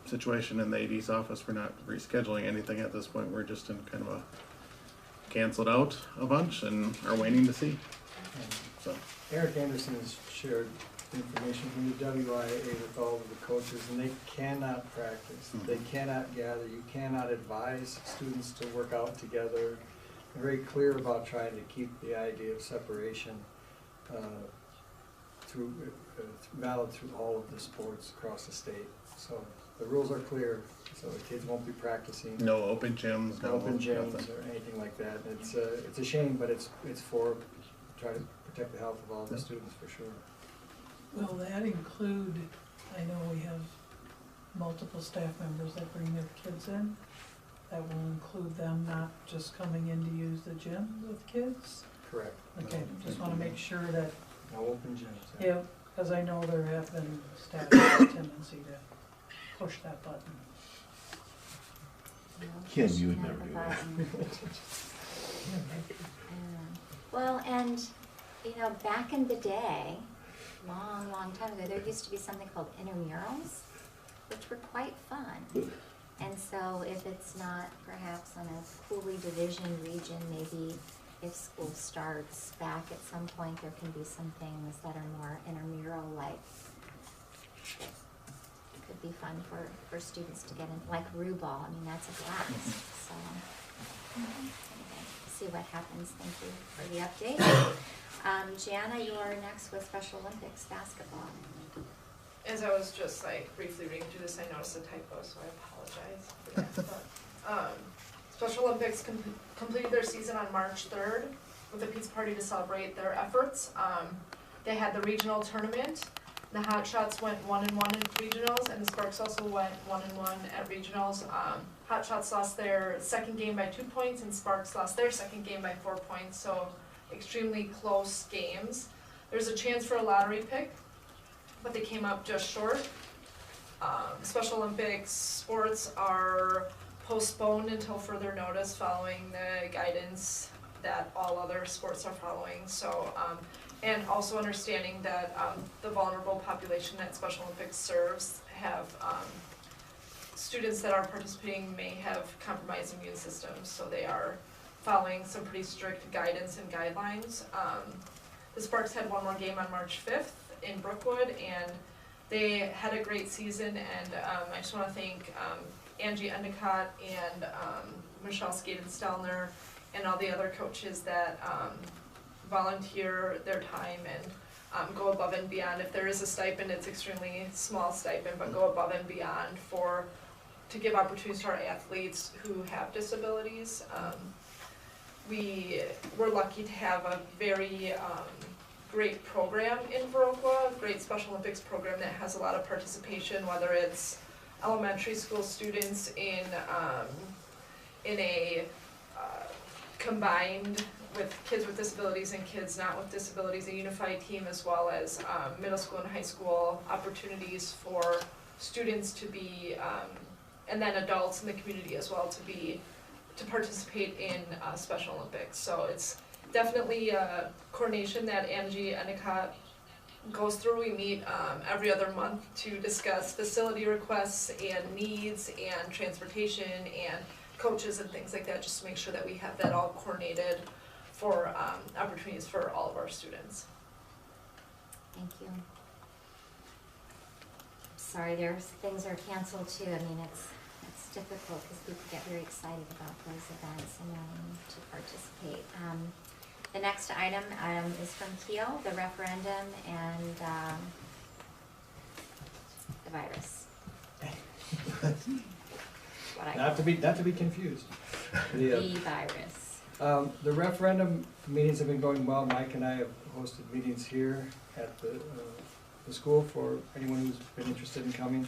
situation in the AD's office. We're not rescheduling anything at this point. We're just in kind of a canceled out a bunch and are waiting to see. So Eric Anderson has shared information from the WIA with all of the coaches, and they cannot practice. They cannot gather. You cannot advise students to work out together. They're very clear about trying to keep the idea of separation valid through all of the sports across the state. So the rules are clear, so the kids won't be practicing. no open gyms, No open gyms or anything like that. It's a shame, but it's for try to protect the health of all the students for sure. Will that include, I know we have multiple staff members that bring their kids in, that will include them not just coming in to use the gym with kids? Correct. Okay, just wanna make sure that, No open gyms. yeah, because I know there have been staff that have a tendency to push that button. Kim, you would never do that. Well, and, you know, back in the day, long time ago, there used to be something called intramurals, which were quite fun. And so if it's not perhaps on a Cooley division region, maybe if school starts back at some point, there can be some things that are more intramural-like. It could be fun for students to get in, like Rubal. I mean, that's a blast. So anyway, see what happens. Thank you for the update. Jana, you're next with Special Olympics basketball. as I was just like briefly reading through this, I noticed a typo, so I apologize for that. But, Special Olympics completed their season on March 3rd with a pizza party to celebrate their efforts. They had the regional tournament. The Hot Shots went 1-1 in regionals, and the Sparks also went 1-1 at regionals. Hot Shots lost their second game by 2 points, and Sparks lost their second game by 4 points, so extremely close games. There's a chance for a lottery pick, but they came up just short. Special Olympics sports are postponed until further notice following the guidance that all other sports are following. So, and also understanding that the vulnerable population that Special Olympics serves have students that are participating may have compromised immune systems, so they are following some pretty strict guidance and guidelines. The Sparks had one more game on March 5th in Brookwood, and they had a great season, and I just want to thank Angie Endicott and Michelle Skaden-Stelner and all the other coaches that volunteer their time and go above and beyond. If there is a stipend, it's extremely small stipend, but go above and beyond to give opportunities to our athletes who have disabilities. We were lucky to have a very great program in Viroqua, a great Special Olympics program that has a lot of participation, whether it's elementary school students in a combined with kids with disabilities and kids not with disabilities, a unified team, as well as middle school and high school opportunities for students to be, and then adults in the community as well to participate in Special Olympics. So it's definitely a coordination that Angie Endicott goes through. We meet every other month to discuss facility requests and needs and transportation and coaches and things like that, just to make sure that we have that all coordinated for opportunities for all of our students. Thank you. Sorry, there's things are canceled too. I mean, it's difficult because people get very excited about those events and wanting to participate. The next item is from Keel, the referendum and the virus. Not to be confused. The virus. The referendum meetings have been going well. Mike and I have hosted meetings here at the school for anyone who's been interested in coming.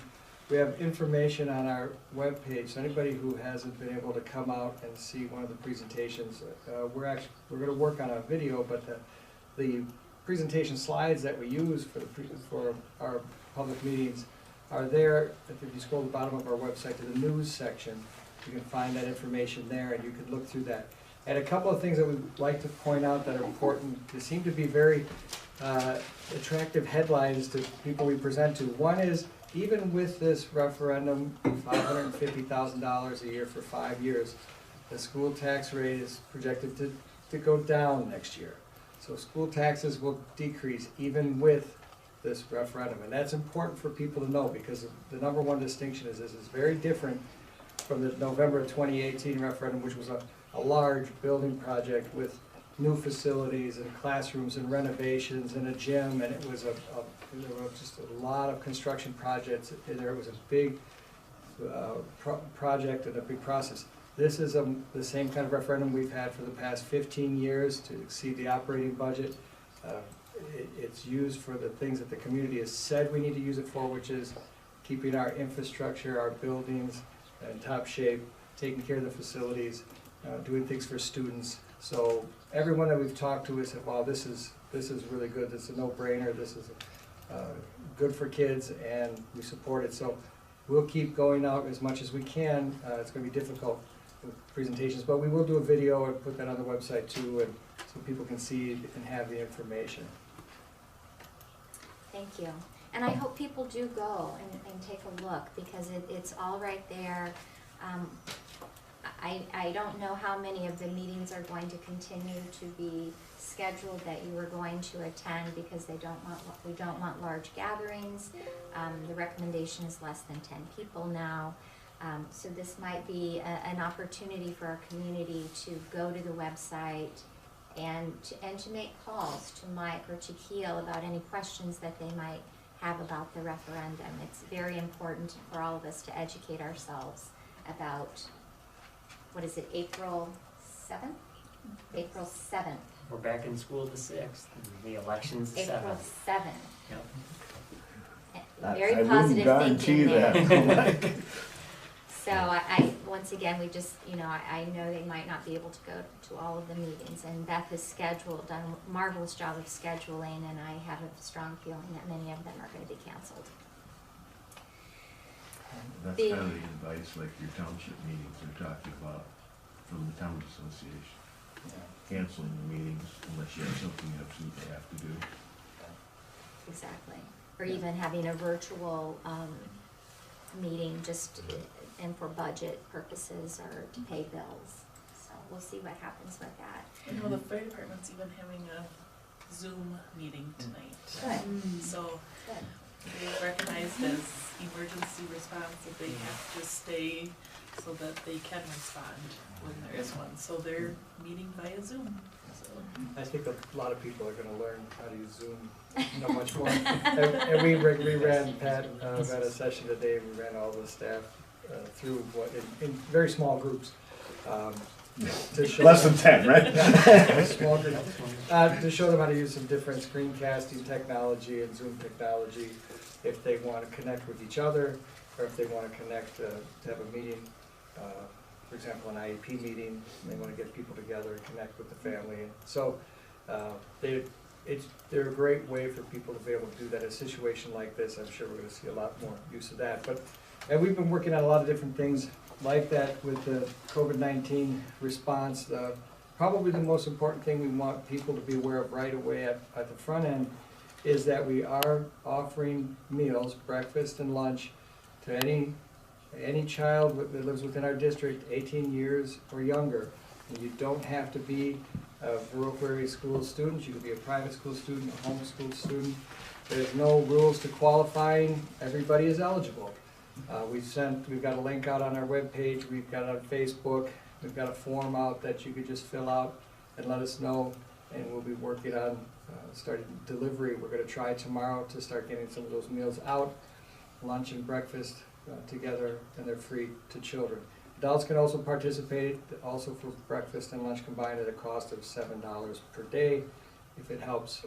We have information on our webpage, so anybody who hasn't been able to come out and see one of the presentations, we're going to work on a video, but the presentation slides that we use for our public meetings are there. If you scroll to the bottom of our website to the news section, you can find that information there, and you can look through that. And a couple of things that we'd like to point out that are important. They seem to be very attractive headlines to people we present to. One is, even with this referendum, $550,000 a year for 5 years, the school tax rate is projected to go down next year. So school taxes will decrease even with this referendum. And that's important for people to know, because the number one distinction is this is very different from the November 2018 referendum, which was a large building project with new facilities and classrooms and renovations and a gym, and it was there were just a lot of construction projects there. It was a big project and a big process. This is the same kind of referendum we've had for the past 15 years to exceed the operating budget. It's used for the things that the community has said we need to use it for, which is keeping our infrastructure, our buildings in top shape, taking care of the facilities, doing things for students. So everyone that we've talked to has said, wow, this is really good. This is a no-brainer. This is good for kids, and we support it. So we'll keep going out as much as we can. It's going to be difficult with presentations, but we will do a video and put that on the website too, and so people can see and have the information. Thank you. And I hope people do go and take a look, because it's all right there. I don't know how many of the meetings are going to continue to be scheduled that you are going to attend, because we don't want large gatherings. The recommendation is less than 10 people now. So this might be an opportunity for our community to go to the website and to make calls to Mike or to Keel about any questions that they might have about the referendum. It's very important for all of us to educate ourselves about, what is it, April 7th? April 7th. We're back in school the 6th, and the election's the 7th. April 7th. Yep. Very positive thinking there. So once again, we just, I know they might not be able to go to all of the meetings, and Beth has done a marvelous job of scheduling, and I have a strong feeling that many of them are going to be canceled. That's kind of the advice, like your township meetings are talking about from the town association. Canceling the meetings unless you have something you absolutely have to do. Exactly. Or even having a virtual meeting just and for budget purposes or to pay bills. So we'll see what happens with that. I know the fire department's even having a Zoom meeting tonight. Good. So Good. they recognized as emergency response that they have to stay so that they can respond when there is one. So they're meeting via Zoom. So I think a lot of people are gonna learn how to use Zoom, much more. And we ran, Pat ran a session today, we ran all the staff through in very small groups. To show Less than 10, right? Small groups. To show them how to use some different screencasting technology and Zoom technology if they want to connect with each other, or if they want to connect to have a meeting, for example, an IEP meeting, and they want to get people together and connect with the family. And so they're a great way for people to be able to do that in a situation like this. I'm sure we're going to see a lot more use of that. And we've been working on a lot of different things like that with the COVID-19 response. Probably the most important thing we want people to be aware of right away at the front end is that we are offering meals, breakfast and lunch, to any child that lives within our district, 18 years or younger. And you don't have to be a Viroqua area school student. You can be a private school student, a homeschool student. There's no rules to qualifying. Everybody is eligible. We've got a link out on our webpage, we've got it on Facebook, we've got a form out that you could just fill out and let us know, and we'll be working on starting delivery. We're going to try tomorrow to start getting some of those meals out, lunch and breakfast together, and they're free to children. Adults can also participate, also for breakfast and lunch combined at a cost of $7 per day. If it helps,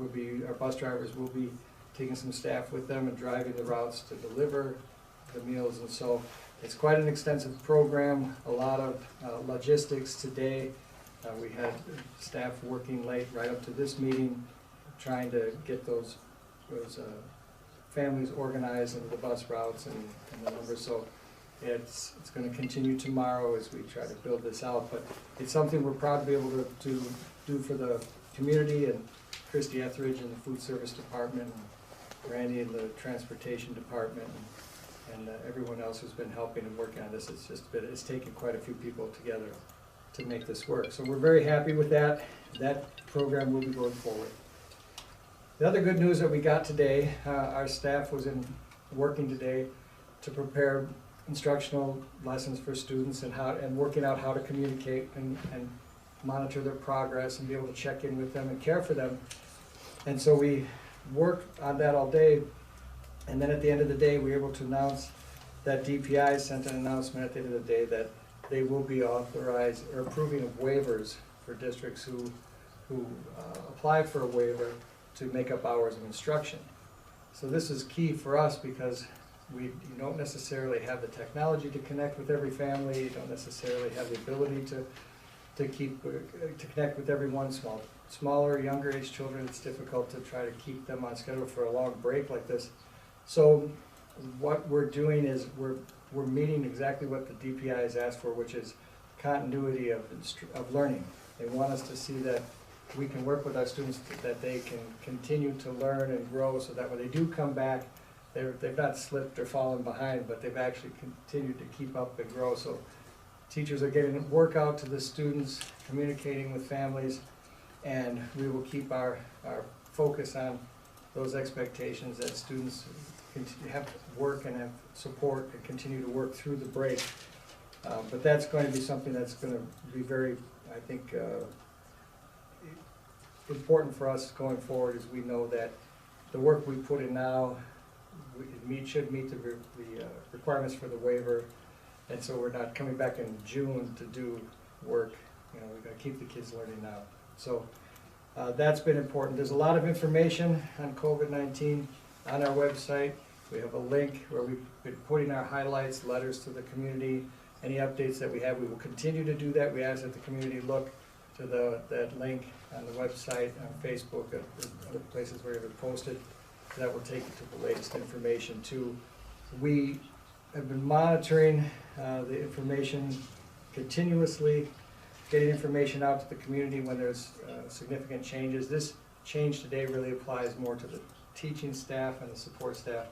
our bus drivers will be taking some staff with them and driving the routes to deliver the meals, and so it's quite an extensive program, a lot of logistics today. We had staff working late right up to this meeting, trying to get those families organized into the bus routes and the numbers. So it's going to continue tomorrow as we try to build this out, but it's something we're proud to be able to do for the community, and Christy Etheridge in the food service department, and Randy in the transportation department, and everyone else who's been helping and working on this. It's taken quite a few people together to make this work. So we're very happy with that. That program will be going forward. The other good news that we got today, our staff was working today to prepare instructional lessons for students and working out how to communicate and monitor their progress and be able to check in with them and care for them. And so we worked on that all day. And then at the end of the day, we were able to announce that DPI sent an announcement at the end of the day that they will be authorized or approving of waivers for districts who apply for a waiver to make up hours of instruction. So this is key for us because you don't necessarily have the technology to connect with every family. You don't necessarily have the ability to connect with everyone. Smaller, younger age children, it's difficult to try to keep them on schedule for a long break like this. So what we're doing is we're meeting exactly what the DPI has asked for, which is continuity of learning. They want us to see that we can work with our students that they can continue to learn and grow, so that when they do come back, they've not slipped or fallen behind, but they've actually continued to keep up and grow. So teachers are getting work out to the students, communicating with families, and we will keep our focus on those expectations that students have to work and have support and continue to work through the break. But that's going to be something that's going to be very, I think, important for us going forward, as we know that the work we put in now, should meet the requirements for the waiver. And so we're not coming back in June to do work, you know, we've got to keep the kids learning now. So that's been important. There's a lot of information on COVID-19 on our website. We have a link where we've been putting our highlights, letters to the community, any updates that we have. We will continue to do that. We ask that the community look to that link on the website, on Facebook, and other places where we posted. That will take you to the latest information too. We have been monitoring the information continuously, getting information out to the community when there's significant changes. This change today really applies more to the teaching staff and the support staff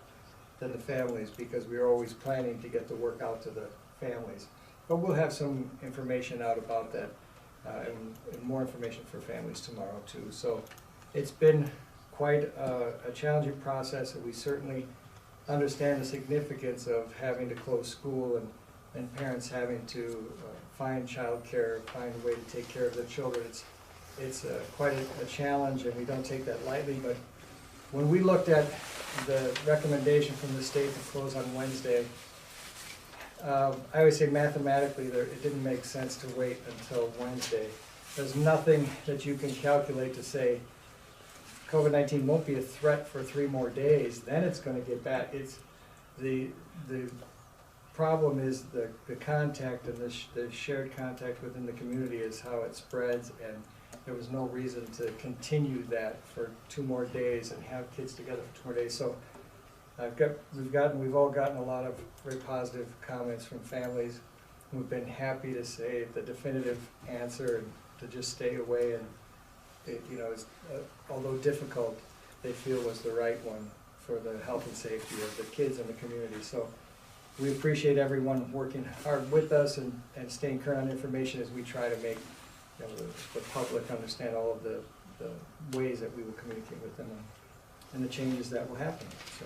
than the families, because we are always planning to get the work out to the families. But we'll have some information out about that and more information for families tomorrow too. So it's been quite a challenging process, and we certainly understand the significance of having to close school and parents having to find childcare, find a way to take care of their children. It's quite a challenge, and we don't take that lightly. But when we looked at the recommendation from the state to close on Wednesday, I always say mathematically it didn't make sense to wait until Wednesday. There's nothing that you can calculate to say COVID-19 won't be a threat for 3 more days, then it's going to get bad. It's the problem is the contact and the shared contact within the community is how it spreads, and there was no reason to continue that for 2 more days and have kids together for 2 more days. So we've all gotten a lot of very positive comments from families who've been happy to say the definitive answer and to just stay away, and you know, although difficult, they feel was the right one for the health and safety of the kids and the community. So we appreciate everyone working hard with us and staying current on information as we try to make, you know, the public understand all of the ways that we will communicate with them and the changes that will happen. So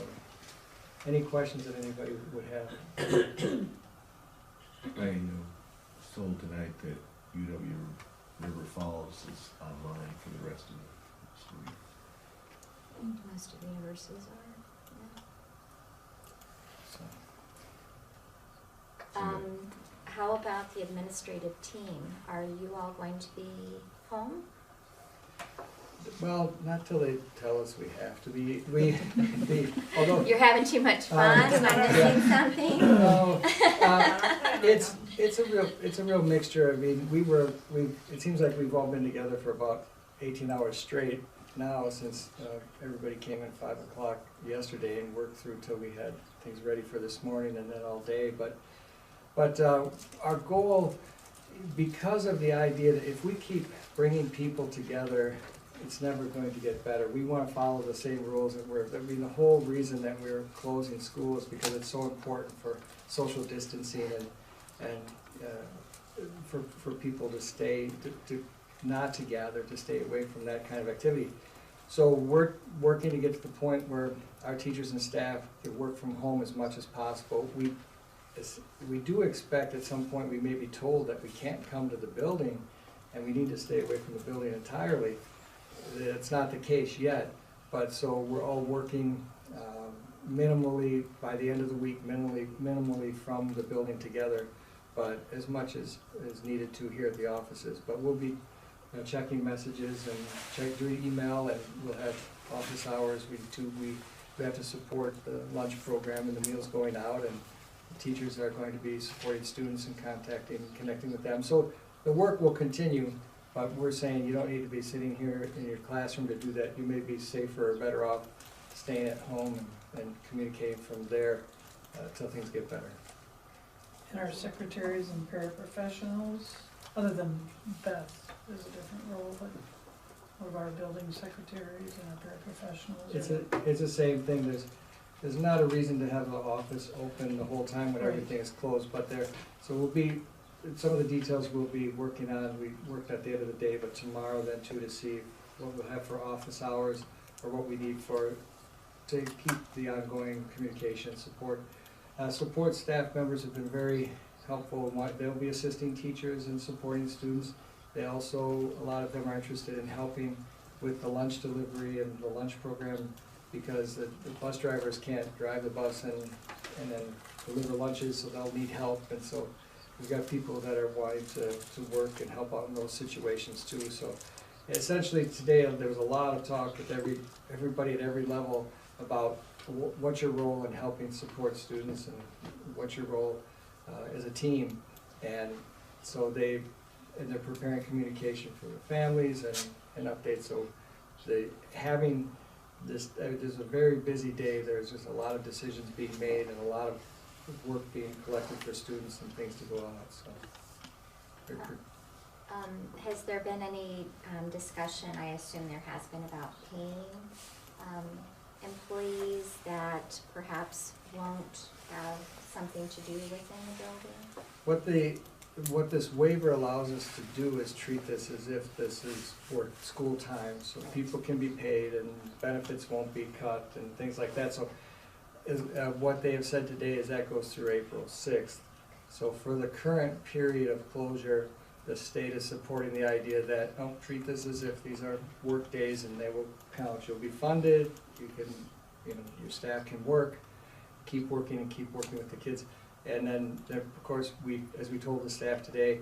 any questions that anybody would have? I was told tonight that UW River Falls is online for the rest of the school year. Most of the universities are, yeah. How about the administrative team? Are you all going to be home? Well, not till they tell us we have to be. Although you're having too much fun. Am I missing something? No, it's a real mixture. I mean, it seems like we've all been together for about 18 hours straight now since everybody came in 5 o'clock yesterday and worked through till we had things ready for this morning and then all day. But our goal, because of the idea that if we keep bringing people together, it's never going to get better. We want to follow the same rules that the whole reason that we're closing school is because it's so important for social distancing and for people to stay, to not to gather, to stay away from that kind of activity. So we're working to get to the point where our teachers and staff can work from home as much as possible. We do expect at some point we may be told that we can't come to the building and we need to stay away from the building entirely. It's not the case yet, but so we're all working minimally by the end of the week, minimally from the building together, but as much as needed to here at the offices. But we'll be checking messages and doing email, and we'll have office hours. We have to support the lunch program and the meals going out, and the teachers are going to be supporting students and connecting with them. So the work will continue. But we're saying you don't need to be sitting here in your classroom to do that. You may be safer or better off staying at home and communicating from there until things get better. And our secretaries and paraprofessionals, other than Beth, is a different role, but what of our building secretaries and our paraprofessionals? It's the same thing. There's not a reason to have the office open the whole time when everything is closed, but so we'll be. Some of the details we'll be working on. We worked at the end of the day, but tomorrow then too, to see what we'll have for office hours or what we need to keep the ongoing communication support. Support staff members have been very helpful. They'll be assisting teachers and supporting students. They also, a lot of them are interested in helping with the lunch delivery and the lunch program because the bus drivers can't drive the bus and then deliver lunches, so they'll need help, and so we've got people that are wanting to work and help out in those situations too. So essentially today, there was a lot of talk with everybody at every level about what's your role in helping support students and what's your role as a team. And so they're preparing communication for the families and updates. So having this, there's a very busy day. There's just a lot of decisions being made and a lot of work being collected for students and things to go out. So has there been any discussion, I assume there has been, about paying employees that perhaps won't have something to do within the building? What this waiver allows us to do is treat this as if this is for school time, so people can be paid and benefits won't be cut and things like that. So what they have said today is that goes through April 6th. So for the current period of closure, the state is supporting the idea that don't treat this as if these are work days and they will count. You'll be funded, you can, your staff can work, keep working with the kids. And then, of course, as we told the staff today,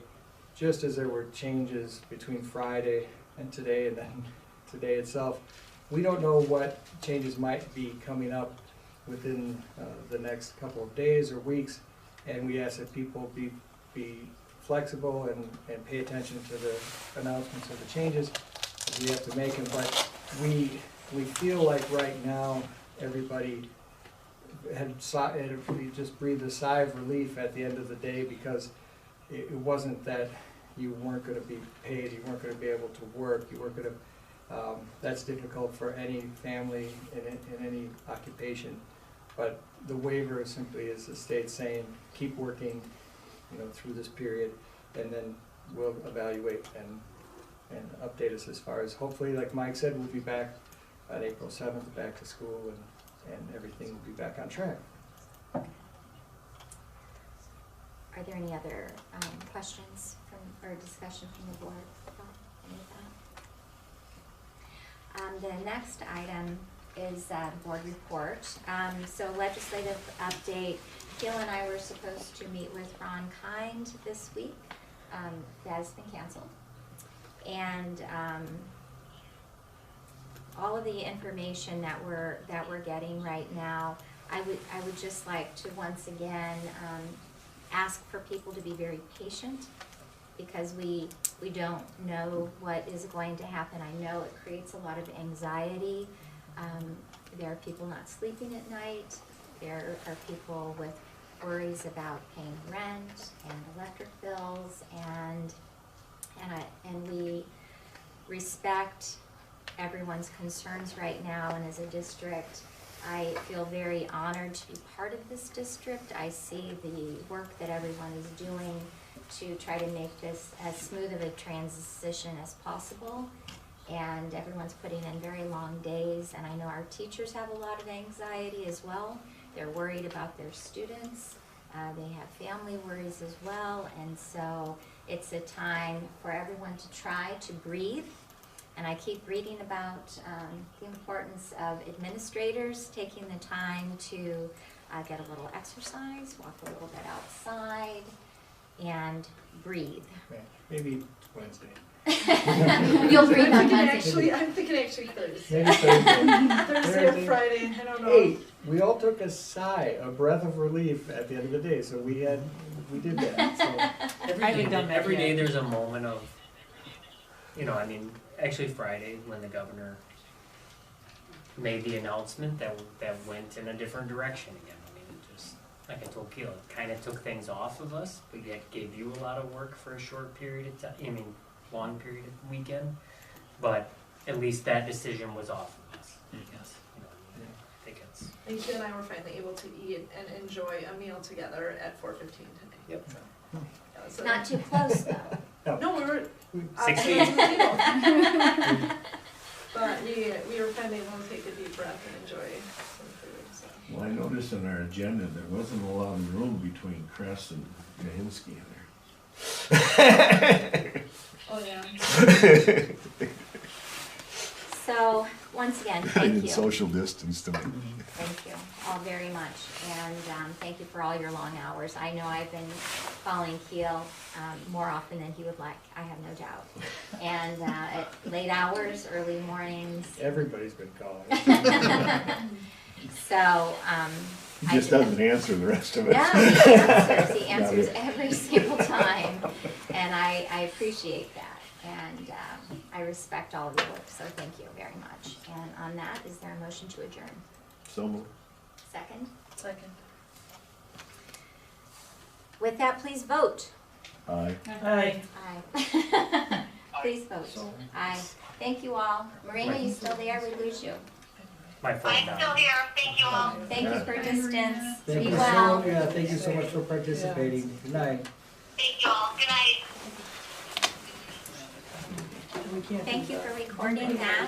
just as there were changes between Friday and today and then today itself, we don't know what changes might be coming up within the next couple of days or weeks, and we ask that people be flexible and pay attention to the announcements of the changes. We have to make them, but we feel like right now everybody we just breathed a sigh of relief at the end of the day, because it wasn't that you weren't going to be paid, you weren't going to be able to work, you weren't going to. That's difficult for any family in any occupation. But the waiver simply is the state saying keep working, through this period, and then we'll evaluate and update us as far as, hopefully, like Mike said, we'll be back on April 7th, back to school, and everything will be back on track. Are there any other questions or discussion from the board about any of that? The next item is board report. So legislative update. Gil and I were supposed to meet with Ron Kind this week. That has been canceled. And all of the information that we're getting right now, I would just like to once again ask for people to be very patient, because we don't know what is going to happen. I know it creates a lot of anxiety. There are people not sleeping at night. There are people with worries about paying rent and electric bills, and we respect everyone's concerns right now. And as a district, I feel very honored to be part of this district. I see the work that everyone is doing to try to make this as smooth of a transition as possible. And everyone's putting in very long days, and I know our teachers have a lot of anxiety as well. They're worried about their students. They have family worries as well, and so it's a time for everyone to try to breathe. And I keep reading about the importance of administrators taking the time to get a little exercise, walk a little bit outside, and breathe. Maybe Wednesday. You'll breathe on Wednesday. I'm thinking actually Thursday. Maybe Thursday. Thursday or Friday, I don't know. Hey, we all took a sigh, a breath of relief at the end of the day, so we did that. So. Every day there's a moment of, actually Friday when the governor made the announcement that went in a different direction again. It just, like I told Keel, it kind of took things off of us, but yet gave you a lot of work for a short period of time. Long period of weekend, but at least that decision was off of us. Yes. I think it's. And Keel and I were finally able to eat and enjoy a meal together at 4:15 today. Yep. So Not too close though. No, we were 6 feet. But we were finally able to take a deep breath and enjoy some food. So. Well, I noticed in our agenda there wasn't a lot of room between Kress and Gahinsky in there. Oh yeah. So once again, I thank did you. social distance to me. Thank you all very much, and thank you for all your long hours. I know I've been following Keel more often than he would like, I have no doubt. And at late hours, early mornings. Everybody's been calling. So, He just doesn't answer the rest of it. No, he answers. He answers every single time, and I appreciate that. And I respect all of your work, so thank you very much. And on that, is there a motion to adjourn? So moved. Second? Second. With that, please vote. Aye. Aye. Aye. Please vote. Aye. Thank you all. Marina, you still there? We lose you. My phone I'm still here, thank you all. Thank you for distance. Thank Be you well. so, yeah, thank you so much for participating. Good night. Thank you all, good night. We can't do Thank you that. for recording that.